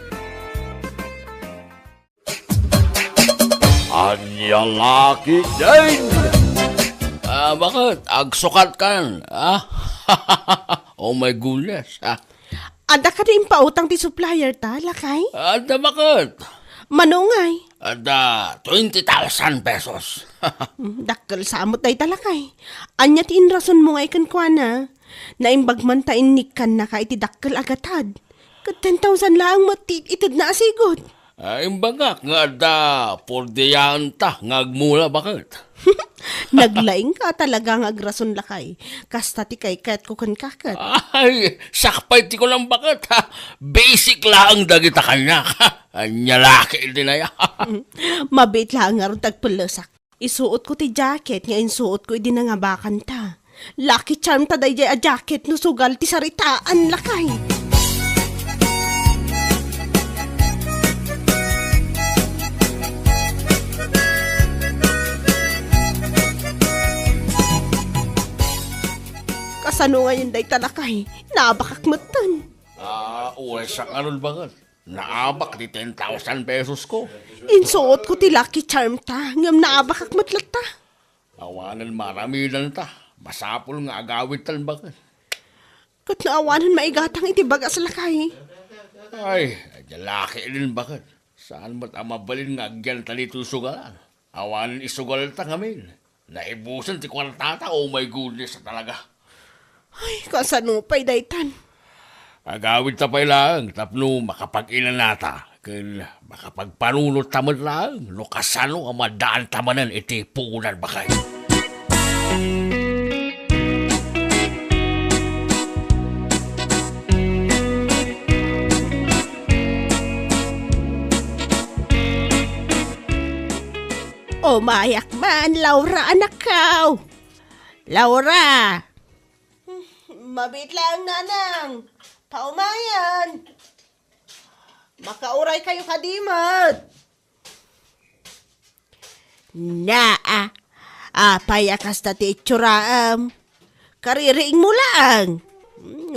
Anyalaki din! Bakit? Agsukat kan? Oh my goodness. Ada ka rin pautang ti supplier ta, lakay? Ada bakit? Manungay. Ada 20,000 pesos. Dakkel samot ay talakay. Anya ti inrason mo ngay kankwana. Naimbag man ta inikan na ka iti dakkel agatad. Kat 10,000 lang matid itid na asigot. Imbagak nga ada por diyan ta ngagmula bakit? Naglaing ka talaga ng agrason lakay. Kasta ti kay kat ko kan kakat. Ay, sakpay ti ko lang bakit ha? Basic lang dagita kanya. Anya laki din na ya. Mabit lang nga ron tagpulasak. Isuot ko ti jacket, ngayon suot ko idinangabakan ta. Lucky charm ta day a jacket no sugal ti saritaan lakay. Kasano ngayon day talakay, nabakak matan. Uwe sa karon bakit? Naabak di 10,000 pesos ko. Insuot ko ti lucky charm ta, ngam naabakak matlat ta. Awanan maramilan ta. Masapol nga agawit tal bakit? Kat naawanan maigatang iti bagas lakay. Ay, laki din bakit? Saan mo't amabalin nga agyan talito sugalan? Awanan isugal ta ngamin. Naibusan ti kwartata, oh my goodness talaga. Ay, kasano pa'y daytan. Agawid ta pa lang, tapno makapag-ilan nata. Kaya makapagpanunot tamad lang, no kasano ang madaan tamanan iti puunan bakay. O mayak man, Laura anak kaw. Laura! Mabit lang nanang. Paumayan. Makauray kayo kadimot. Payakas na ti itsuraam. Kaririing mo lang.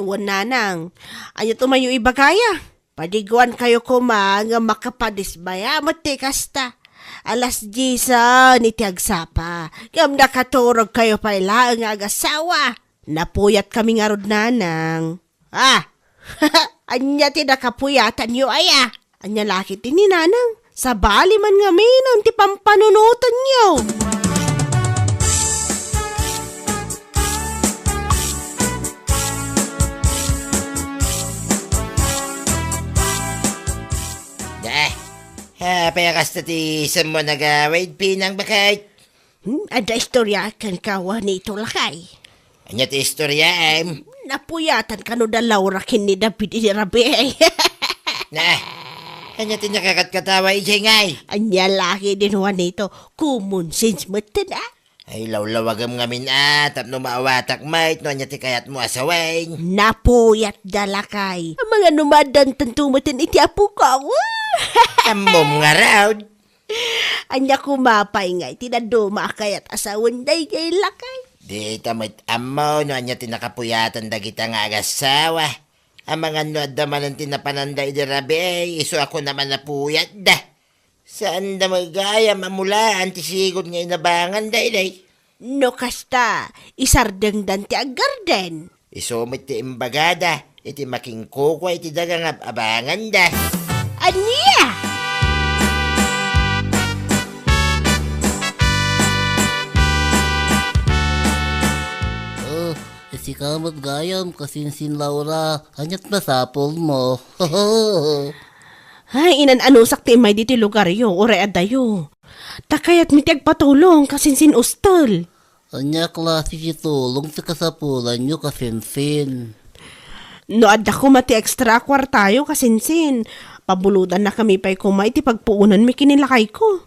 Wala nang. Ano tumayo iba kaya? Padiguan kayo nga makapadisbaya. Mati kasta. Alas 10 ni tiagsapa. Gam nakaturog kayo pa ilang agasawa. Napuyat kami nga rod nanang. Anya ti nakapuyatan yo aya. Anya laki ti ni nanang. Sa bali man nga minang ti pampanunutan nyo. Payakas na ti isang mo nag-wade pinang bakit? Ada istorya kan kawa nito lakay. Anya ti istorya Napuyatan ka no da Laura kini David ni Rabi. Anya ti nakakatkatawa ngay. Anya laki din nito. Common sense mo na. Ay lawlawagam ngamin tapno maawatak mait no anya ti kayat mo asaway. Napuyat dalakay. Ang mga numadan tantumatan iti apo ka. Amom nga raw. Anya kumapay nga iti naduma kayat asawan day kay lakay. Di tamit amo no anya ti nakapuyatan dagita nga agasawa. Ang mga nuadaman ang tinapananda idirabi iso ako naman napuyat da. Saan da magaya mamula antisigod nga inabangan day. No kasta, isardeng dan ti agarden. Isumit ti imbagada, iti making kukwa iti dagang abangan da. Anya? Si kamot gayam kasinsin Laura, anyat masapol mo. Ay, inanusak ti imay dito lugar yo, ore adayo. Takayat mi ti agpatulong kasinsin ustol. Anya klase si tulong sa kasapulan nyo kasinsin. No adda ko mati extra kwartayo kasinsin. Pabuludan na kami pa'y kumay ti pagpuunan mi kinilakay ko.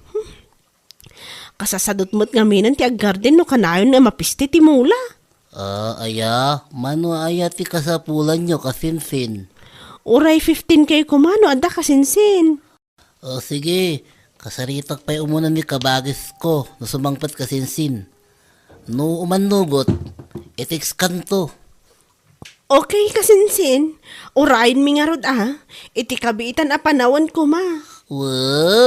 Kasasadot mo't ngaminan ti aggarden no kanayon nga mapiste ti mula. Mano aya ti kasapulan nyo kasinsin. Uray 15K kumano adda kasinsin. Sige, kasaritak pa'y umunan ni kabagis ko na sumangpat kasinsin. No umanugot, itiks kanto. Okay kasinsin, urayin mi nga rod iti kabitan a panawan ko ma.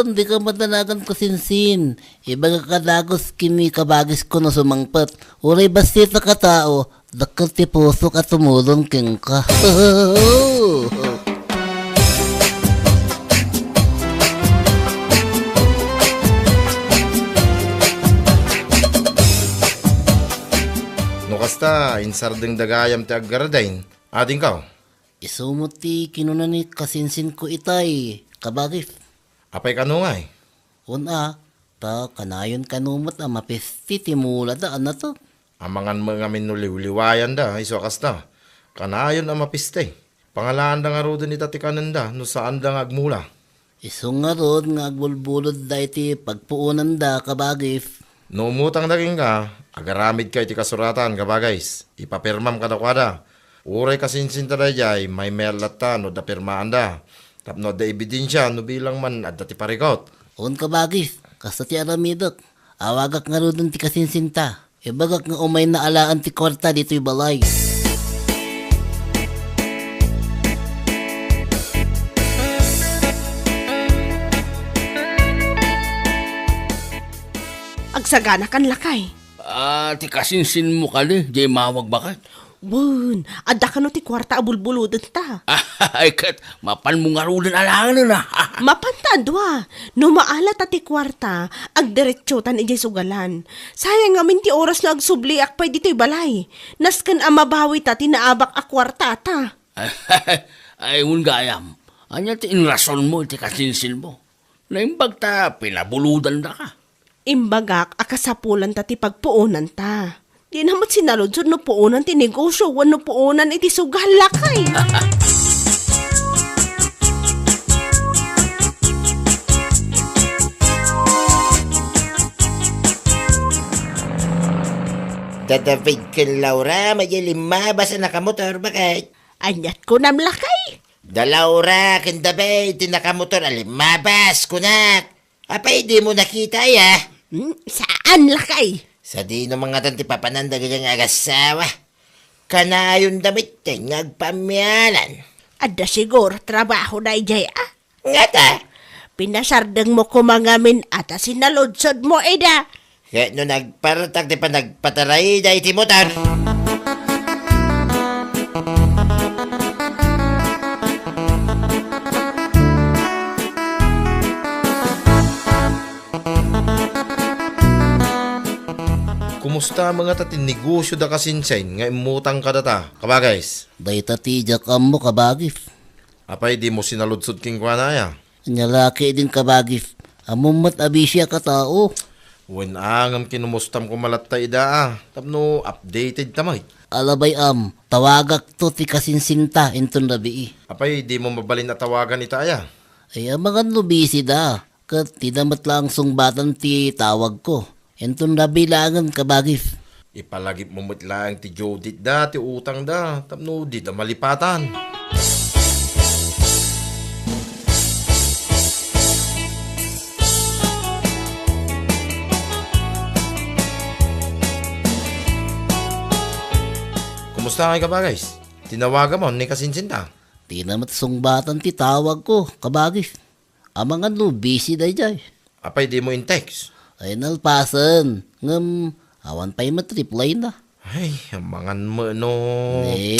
Di ka matanagan kasinsin. Iba ka kadagos kimi kabagis ko na sumangpat. Uray basti sa katao, dakal ti pusok at tumulong king ka. Kasta, insardeng dagayam ti aggardain. Ading kao? Isumot ti kinunan ni kasinsin ko itay, kabagis. Apay kanungay? Ta kanayon kanumot a mapisti ti mula daan na to. Amangan mga minuliwliwayan da, iso kasta. Kanayon ang mapiste. Pangalaan da nga rodo ni tatikanan da, no saan da nga agmula. Iso nga rod nga agbulbulod da iti pagpuunan da, kabagis. No umutang daging ka, agaramid ka iti kasuratan, kabagais. Ipapirmam ka dakwada. Uray kasinsin taday may merlatan o da pirmaan da. Tapno da ebidensya, no bilang man at dati parikot. Kabagis, kasta ti aramidok. Awagak nga rod ti kasinsinta. Ibagak nga umay na alaan ti kwarta dito'y balay. Agsagana kan lakay. Ti kasinsin mo ka di, di mawag bakit? Bun, adda ka no ti kwarta abulbuludan ta. Ay kat, mapan mo nga rudan alangan na. Mapantadwa, no maalat ti kwarta, agdiretsotan ijay sugalan. Sayang amin ti oras na agsubli akpay dito'y balay. Naskan amabawi ta tinaabak a kwarta ta. Ay, gayam. Anya ti inrason mo, ti kasinsin mo. Naimbag ta, pinabuludan na ka. Imbagak akasapulan ta ti pagpuunan ta. Di namat sinaludsod no puunan ti negosyo, wano puunan iti sugal lakay. David ken Laura, may lima basa nakamotor bakit? Anyat ko nam lakay. Da Laura ken David tinakamotor alimabas kunak. Apay di mo nakita ya? Saan lakay? Sa di no mga tanti papananda ganyang agasawa. Kanayon damit ngagpamyanan. Ada siguro trabaho na ijay Nga ta. Pinasardeng mo kumangamin at sinalodsod mo ida. Kaya no nagparatag di pa nagpataray da iti motor. Kumusta mga tatin negosyo da kasinsain nga imutang ka data, kabagays? Dayta tijak mo kabagif. Apay di mo sinaludsod king kwanaya. Nyalaki din kabagif. Amumat abisya ka tao. Wen angam kinumustam ko malatay da tapno updated tamay. Alabay tawagak to ti kasinsinta inton labi. Apay di mo mabalin na tawagan itaya. Ay mga nubisi da. Kat tidamat lang sungbatan ti tawag ko. Inton labi langan kabagif. Ipalagip mo lang ti Judith da, ti utang da, tapno di da malipatan. Kumusta kayo kabagays? Tinawagan mo ni kasinsinta. Tinamat sungbatan ti tawag ko kabagif. Ang mga nubisi da jay. Apay di mo in text. Ay nalpasan. Awan pa'y matriply na. Ay, amangan mo no.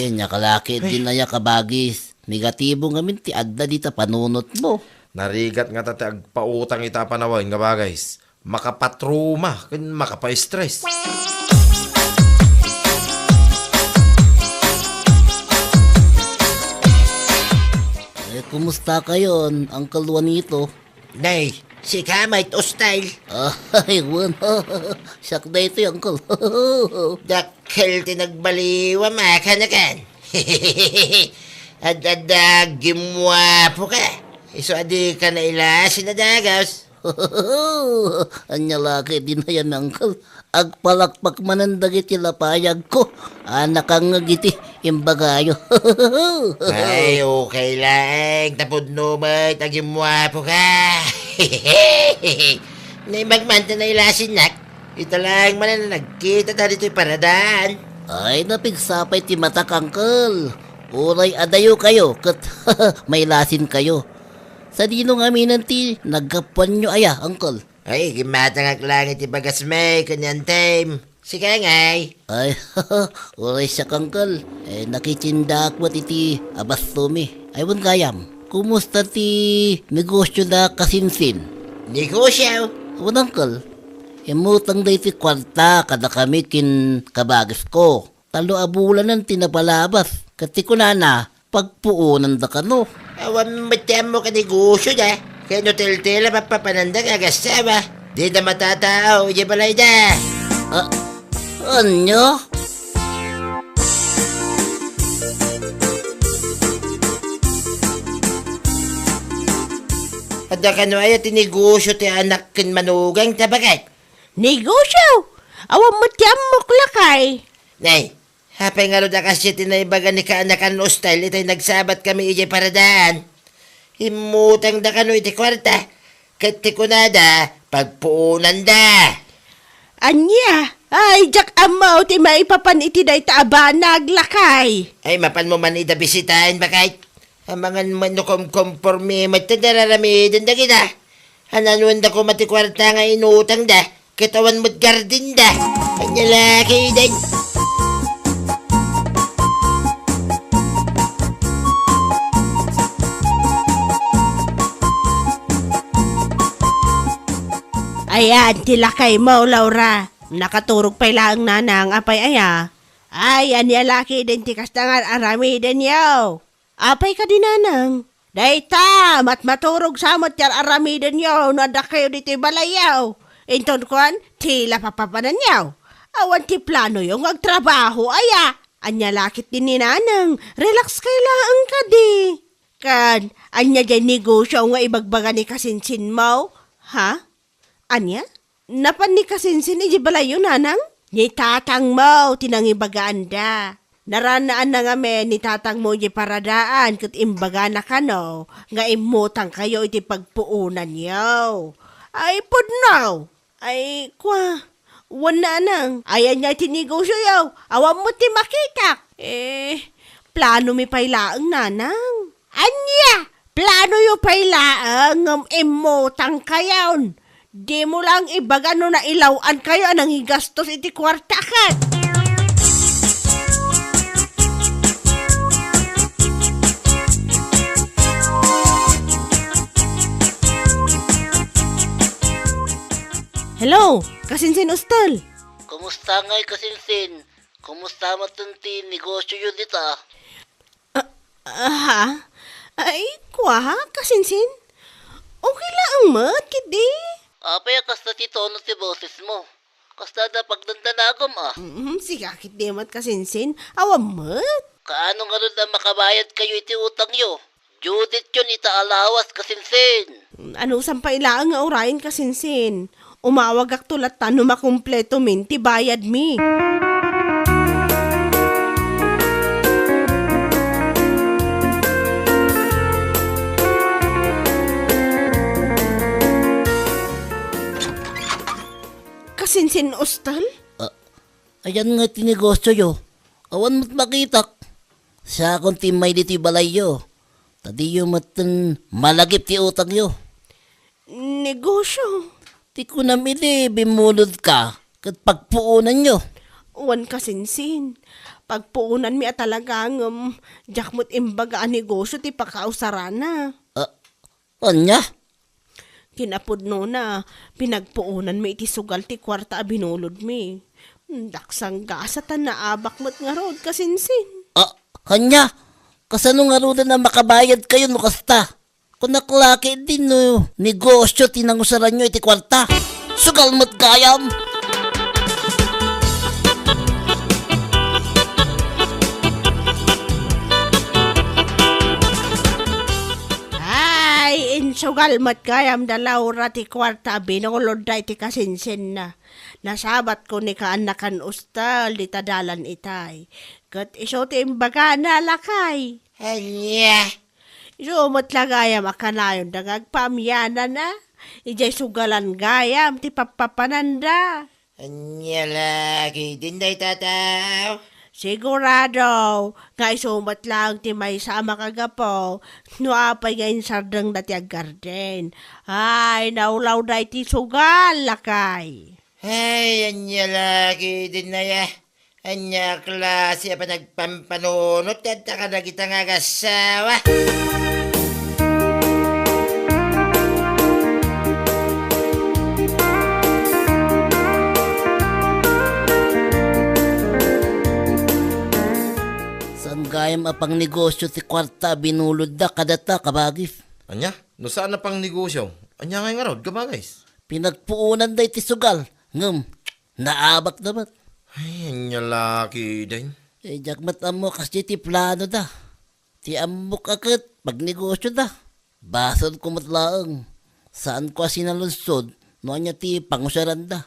Nyakalaki din na kabagis. Negatibo nga ti adda dita panunot mo. Narigat nga tate agpautang ita panawin nga bagays. Makapatruma, makapa-stress. Kumusta kayo, Uncle Juanito? Nay, si Kamay Ostyle. Ay, wan. Siyak na ito, Uncle. Dakil tinagbaliwa makanakan. Adadag gimwapo ka. Iso adi ka na ilasin na dagaws. Anya laki din na yan, Uncle. Agpalakpak manandagit ilapayag ko. Anak ang ngagiti, imbagayo. Ay, okay lang. Tapod no ba, tagimwapo ka. Naimagmanta na ilasin nak. Ito lang man na nagkita na dito'y paradaan. Ay, napigsapay ti matak, Uncle. Uray adayo kayo, kat may lasin kayo. Sa dinong aminan ti, nagkapuan nyo aya, Uncle. Ay, gimatangak lang iti bagas may kanyan time. Sige ngay. Ay, uray siya, Uncle. Nakichindak mo iti abastumi. Ay, wan gayam. Kumusta ti negosyo na kasinsin? Negosyo. Wan, Uncle. Imutang da iti kwarta kada kami kin kabagis ko. Talo abulan ng tinapalabas. Kati ko na pagpuunan da ka no. Awan matiyam mo ka negosyo da. Kaya no tiltila mapapananda ka agasama. Di na matatao, di balay da. Anyo? Ada ka no ay tinegosyo ti anak kin manugang tabagat. Negosyo! Awan mo tiyam mo klakay. Nay, hapay nga ro da kasi tinaibagan ni kaanakan no style itay nagsabat kami ije paradaan. Himutang da kano iti kwarta. Kati ko na da, pagpuunan da. Anya, ay jak amaw ti maipapan iti day taaba naglakay. Ay, mapan mo man ida bisitahin ba kahit? Ang mga manukom-komporme matadararamidin da kita. Hananuan da ko mati kwarta nga inutang da. Kitawan mo't garden da. Kanya laki din. Ayan, tilakay mo, Laura. Nakaturog pa lang nanang apay aya. Ay, anya laki din ti kastangan arami din yaw. Apay ka din nanang. Dayta, maturog samot yar arami din yaw. Nada kayo dito balayaw. Inton kwan, tila papapanan yaw. Awan ti plano yung agtrabaho aya. Anya lakit din ni nanang. Relax kay lang ka di. Kan, anya dyan negosyo nga ibagbaga ni kasinsin mo. Ha? Anya? Napan ni kasinsin iji balayo nanang? Ni tatang mo, tinangibagaan da. Naranaan na nga men ni tatang mo iji paradaan kat imbaga na ka no. Nga imutang kayo iti pagpuunan yaw. Ay, pudnaw. Ay, kwa. Wala nang. Ayan niya tinigosyo yaw. Awan mo ti makita. Plano mi pailaang nanang. Anya! Plano yung pailaang imotang kayaon. Di mo lang ibaga no na ilawan kayo anang igastos iti kwarta kat. Hello, kasinsin ustal. Kumusta ngay kasinsin? Kumusta matunti negosyo yun dito? Ay, kwa, kasinsin? Okay lang mat, kidi. Apay kasta ti tono ti boses mo. Kasta da pagdandanagom Siga, kidi mat kasinsin. Awam mat. Kaano nga rin na makabayad kayo iti utang yo? Judith yun ita alawas kasinsin. Ano sampay lang nga urayin kasinsin? Umawag ak tulatan no makumpleto min ti bayad mi. Kasinsin ustal? Ayan nga tinegosyo yo. Awan mo't makitak. Sa akong timay dito balay yo. Tadi yo matan malagip ti utang yo. Negosyo. Ti ko namili bimulod ka. Kat pagpuunan nyo. Wan kasinsin. Pagpuunan mi at talagang jakmut imbaga ang negosyo ti pakausarana. Anya? Kinapudno na pinagpuunan mi iti sugal ti kwarta a binulod mi. Daksang gasatan na abak mo't nga rod kasinsin. Kanya? Kasano nga rin na makabayad kayo no kasta? Kung naklaki din no, negosyo tinangusaran nyo iti kwarta. Sugal mo't gayam. Ay, insugal mo't gayam dalaw ti kwarta binulod da iti kasinsin na. Nasabat ko ni kaanakan ustal di tadalan itay. Kat iso ti imbaga na lakay. Anya? Sumot lang gayam akanayon dagagpamyana na. Ijay sugalan gayam ti papapananda. Anya lagi, dinday tataw. Sigurado, nga isumat lang ti may sama kagapo, no apay ngayon sardang dati ag garden. Ay, naulaw da iti sugal lakay. Ay, anya lagi, dinay Anya klase pa nagpampanunot at ka na kita nga kasawa. Saan gayam apang negosyo ti kwarta binulod da kadata kabagis? Anya? No saan na pang negosyo? Anya nga nga rod, kabagais? Pinagpuunan da iti sugal. Ngam, naabak naman. Ay, anya laki din. Jakmat amo kasi ti plano da. Ti amok akit pag negosyo da. Basod ko matlaang. Saan ko sinalunsod no anya ti pangusaran da.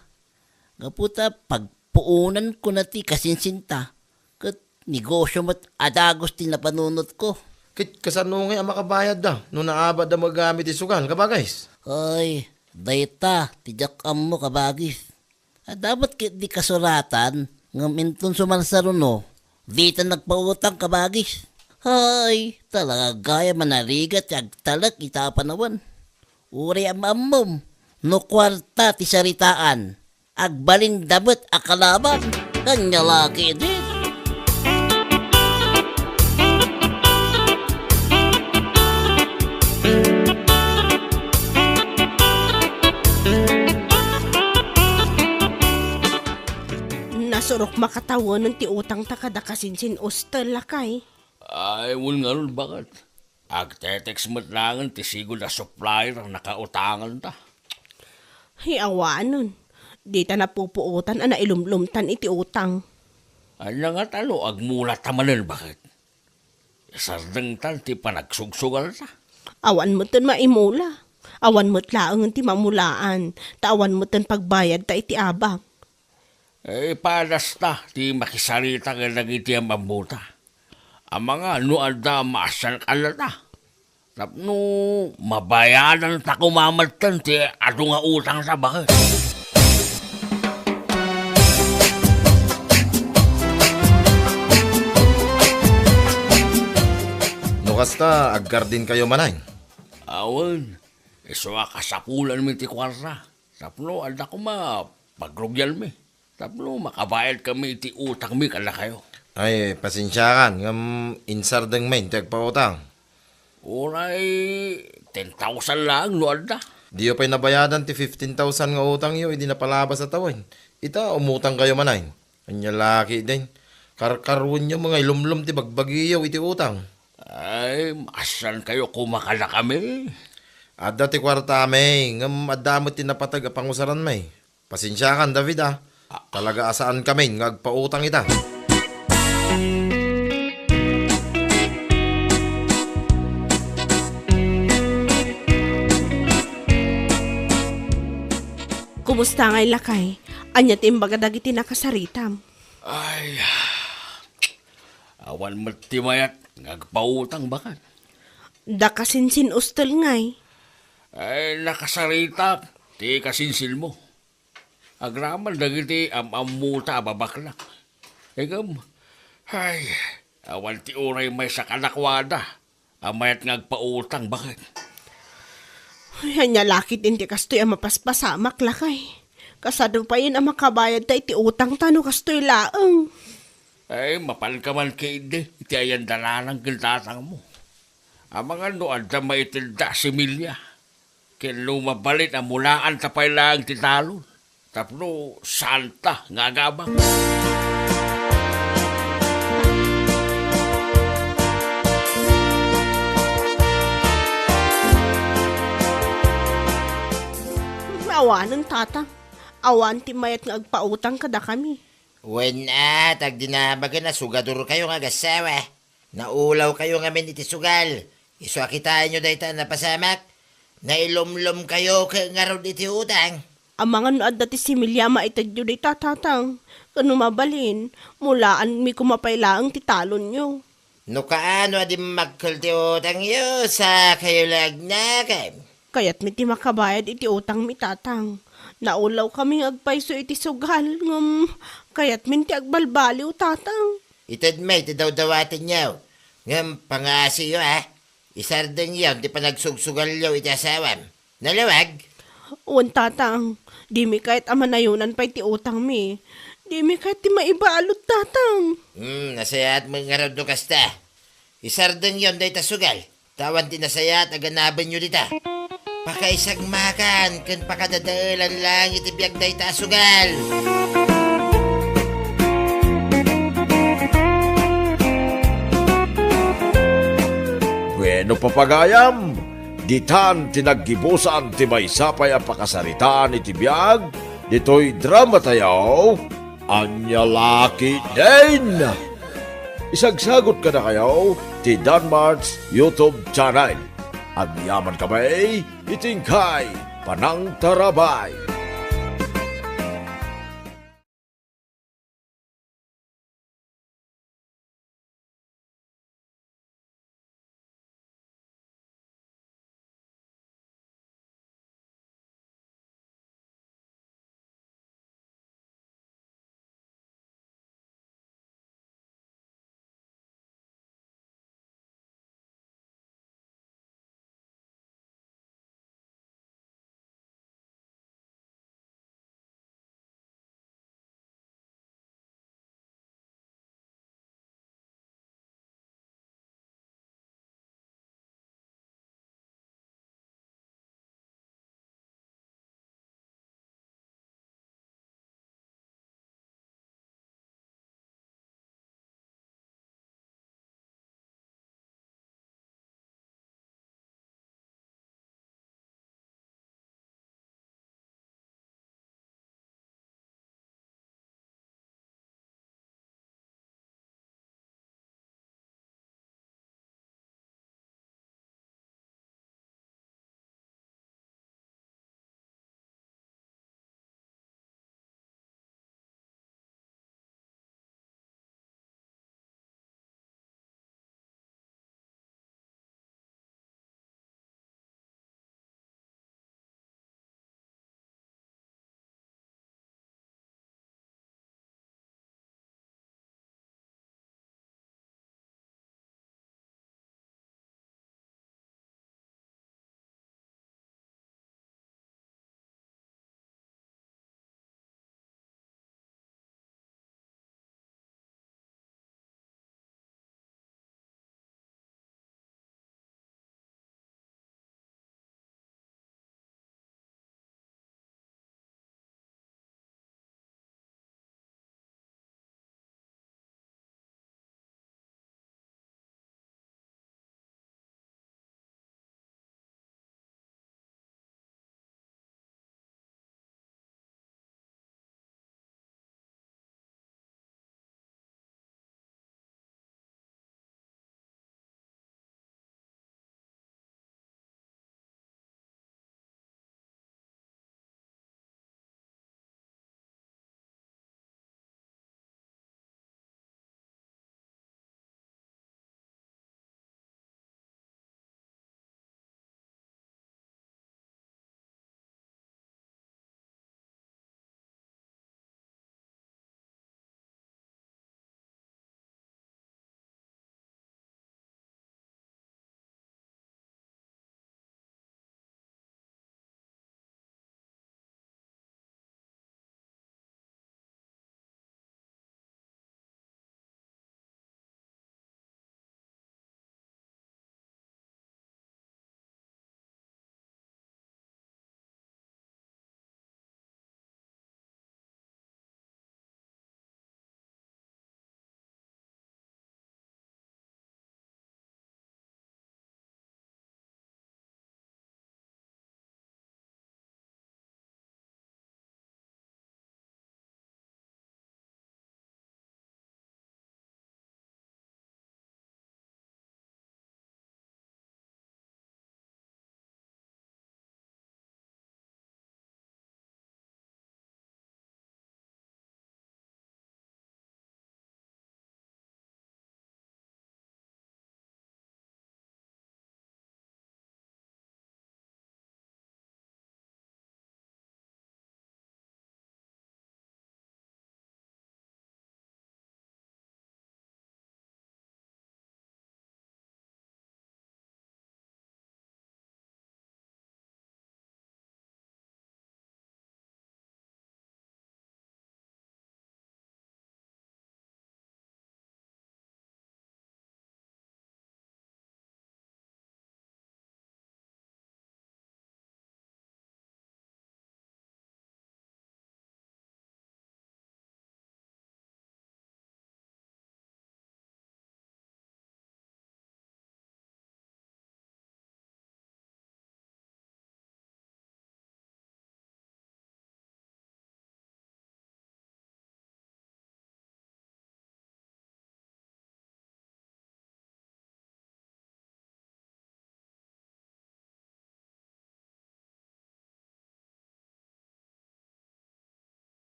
Gaputa pagpuunan ko na ti kasinsinta. Kat negosyo mat adagos ti napanunot ko. Kit kasano nga makabayad da. No naabad da magamit isugal, kabagais? Ay, dayta, tijak amo kabagis. Dapat kit di kasuratan, ngaminton sumansaruno, di ta nagpautang kabagis. Ay, talaga gaya manarigat, yag talag itapanawan. Uri amamom, no kwarta ti saritaan, agbalin dabat akalaban, kanya laki din. Nasurok makatawan ng ti utang takada kasinsin ustal lakay. Ay, wala nga rin bakit? Agtetex mo't langan ti sigol na supplier ang nakautangan ta. Hiawanon, di ta napupuutan ana ilumlumtan iti utang. Ano nga talo, agmula tamanan bakit? Isardang tal ti panagsugsugal ta. Awan mo tan maimula. Awan mo't laang ti mamulaan. Tawan mo tan pagbayad ta iti abang. Padas ta, ti makisarita ka nagiti ang mabuta. Ang mga nuada masan kalata. Tapno, mabayadan ta kumamatan ti ato nga utang sa bakit. basta aggar din kayo manay. Awan, iso kasapulan mi ti kwarta. Tapno, alda ko pagrugyal mi. Tapno, makabayad kami iti utang mi kala kayo. Ay, pasensyakan, ngam insar deng main, tagpautang. Uray, 10,000 lang, no alda. Di yo pa'y nabayadan ti 15,000 nga utang yo, hindi napalabas sa tawin. Ita, umutang kayo manay. Anya laki din. Karkarun nyo mga ilumlum ti bagbagiyaw iti utang. Ay, masan kayo kumakala kami. Adda ti kwarta may, ngam adda mo tinapatag pangusaran may. Pasensyakan David ah. Talaga asaan kami, ngagpautang ita. Kumusta ngay lakay? Anya timbaga dagiti nakasaritam. Ay, awan matimayat, ngagpautang bakat. Da kasinsin ustel ngay. Ay, nakasarita, ti kasinsil mo. Agraman dagiti amamuta babaklak. Egam, ay, awan ti uray may sa kanakwada. Amayat ngagpautang bakit. Ay, anya lakit inti kastoy ang mapaspasamak lakay. Kasado pa yun ang makabayad tayo ti utang tano kastoy laang. Ay, mapal ka man kaide, iti ayan dalalang kiltatang mo. Ang mga noan da maitilda si Milya. Kaya mabalit ang mulaan tapay lang ti talon. Tapno, santa, nga gabang. Awanan tatang. Awan ti mayat nga agpautang kada kami. Wen tag dinabaga na sugadur kayo nga gasawa. Naulaw kayo nga min iti sugal. Iso akitaan nyo dayta na pasamak. Nailumlum kayo ka nga rod iti utang. Ang mga noad dati si Milya maitadyo day tatatang. Kano mabalin, mulaan mi kumapailaang ti talon nyo. No kaano adi magkul ti utang yo sa kayo lagnakan. Kaya't mi ti makabayad iti utang mi tatang. Naulaw kaming agpaiso iti sugal ngam kaya't min ti agbalbaliw tatang. Itad may ti daw-dawatin nyo. Ngam pangasi yo Isardeng yun di pa nagsugsugal yo iti asawam. Nalawag? Uwan tatang, di mi kahit amanayunan pa iti utang mi. Di mi kahit ti maibalot tatang. Nasayat mo nga raw do kasta. Isardeng yun day tasugal. Tawan ti nasayat aganaban nyo dita. Pakaisag makan, kan pakadadaalan lang iti biyag day tasugal. Bueno papagayam, ditan tinaggibusan ti maysapay ang pakasaritaan iti biyag, dito'y drama tayaw, anya laki din. Isagsagot ka na kayo, ti Danmar's YouTube channel. Ang yaman kamay, itingkay, panang tarabay.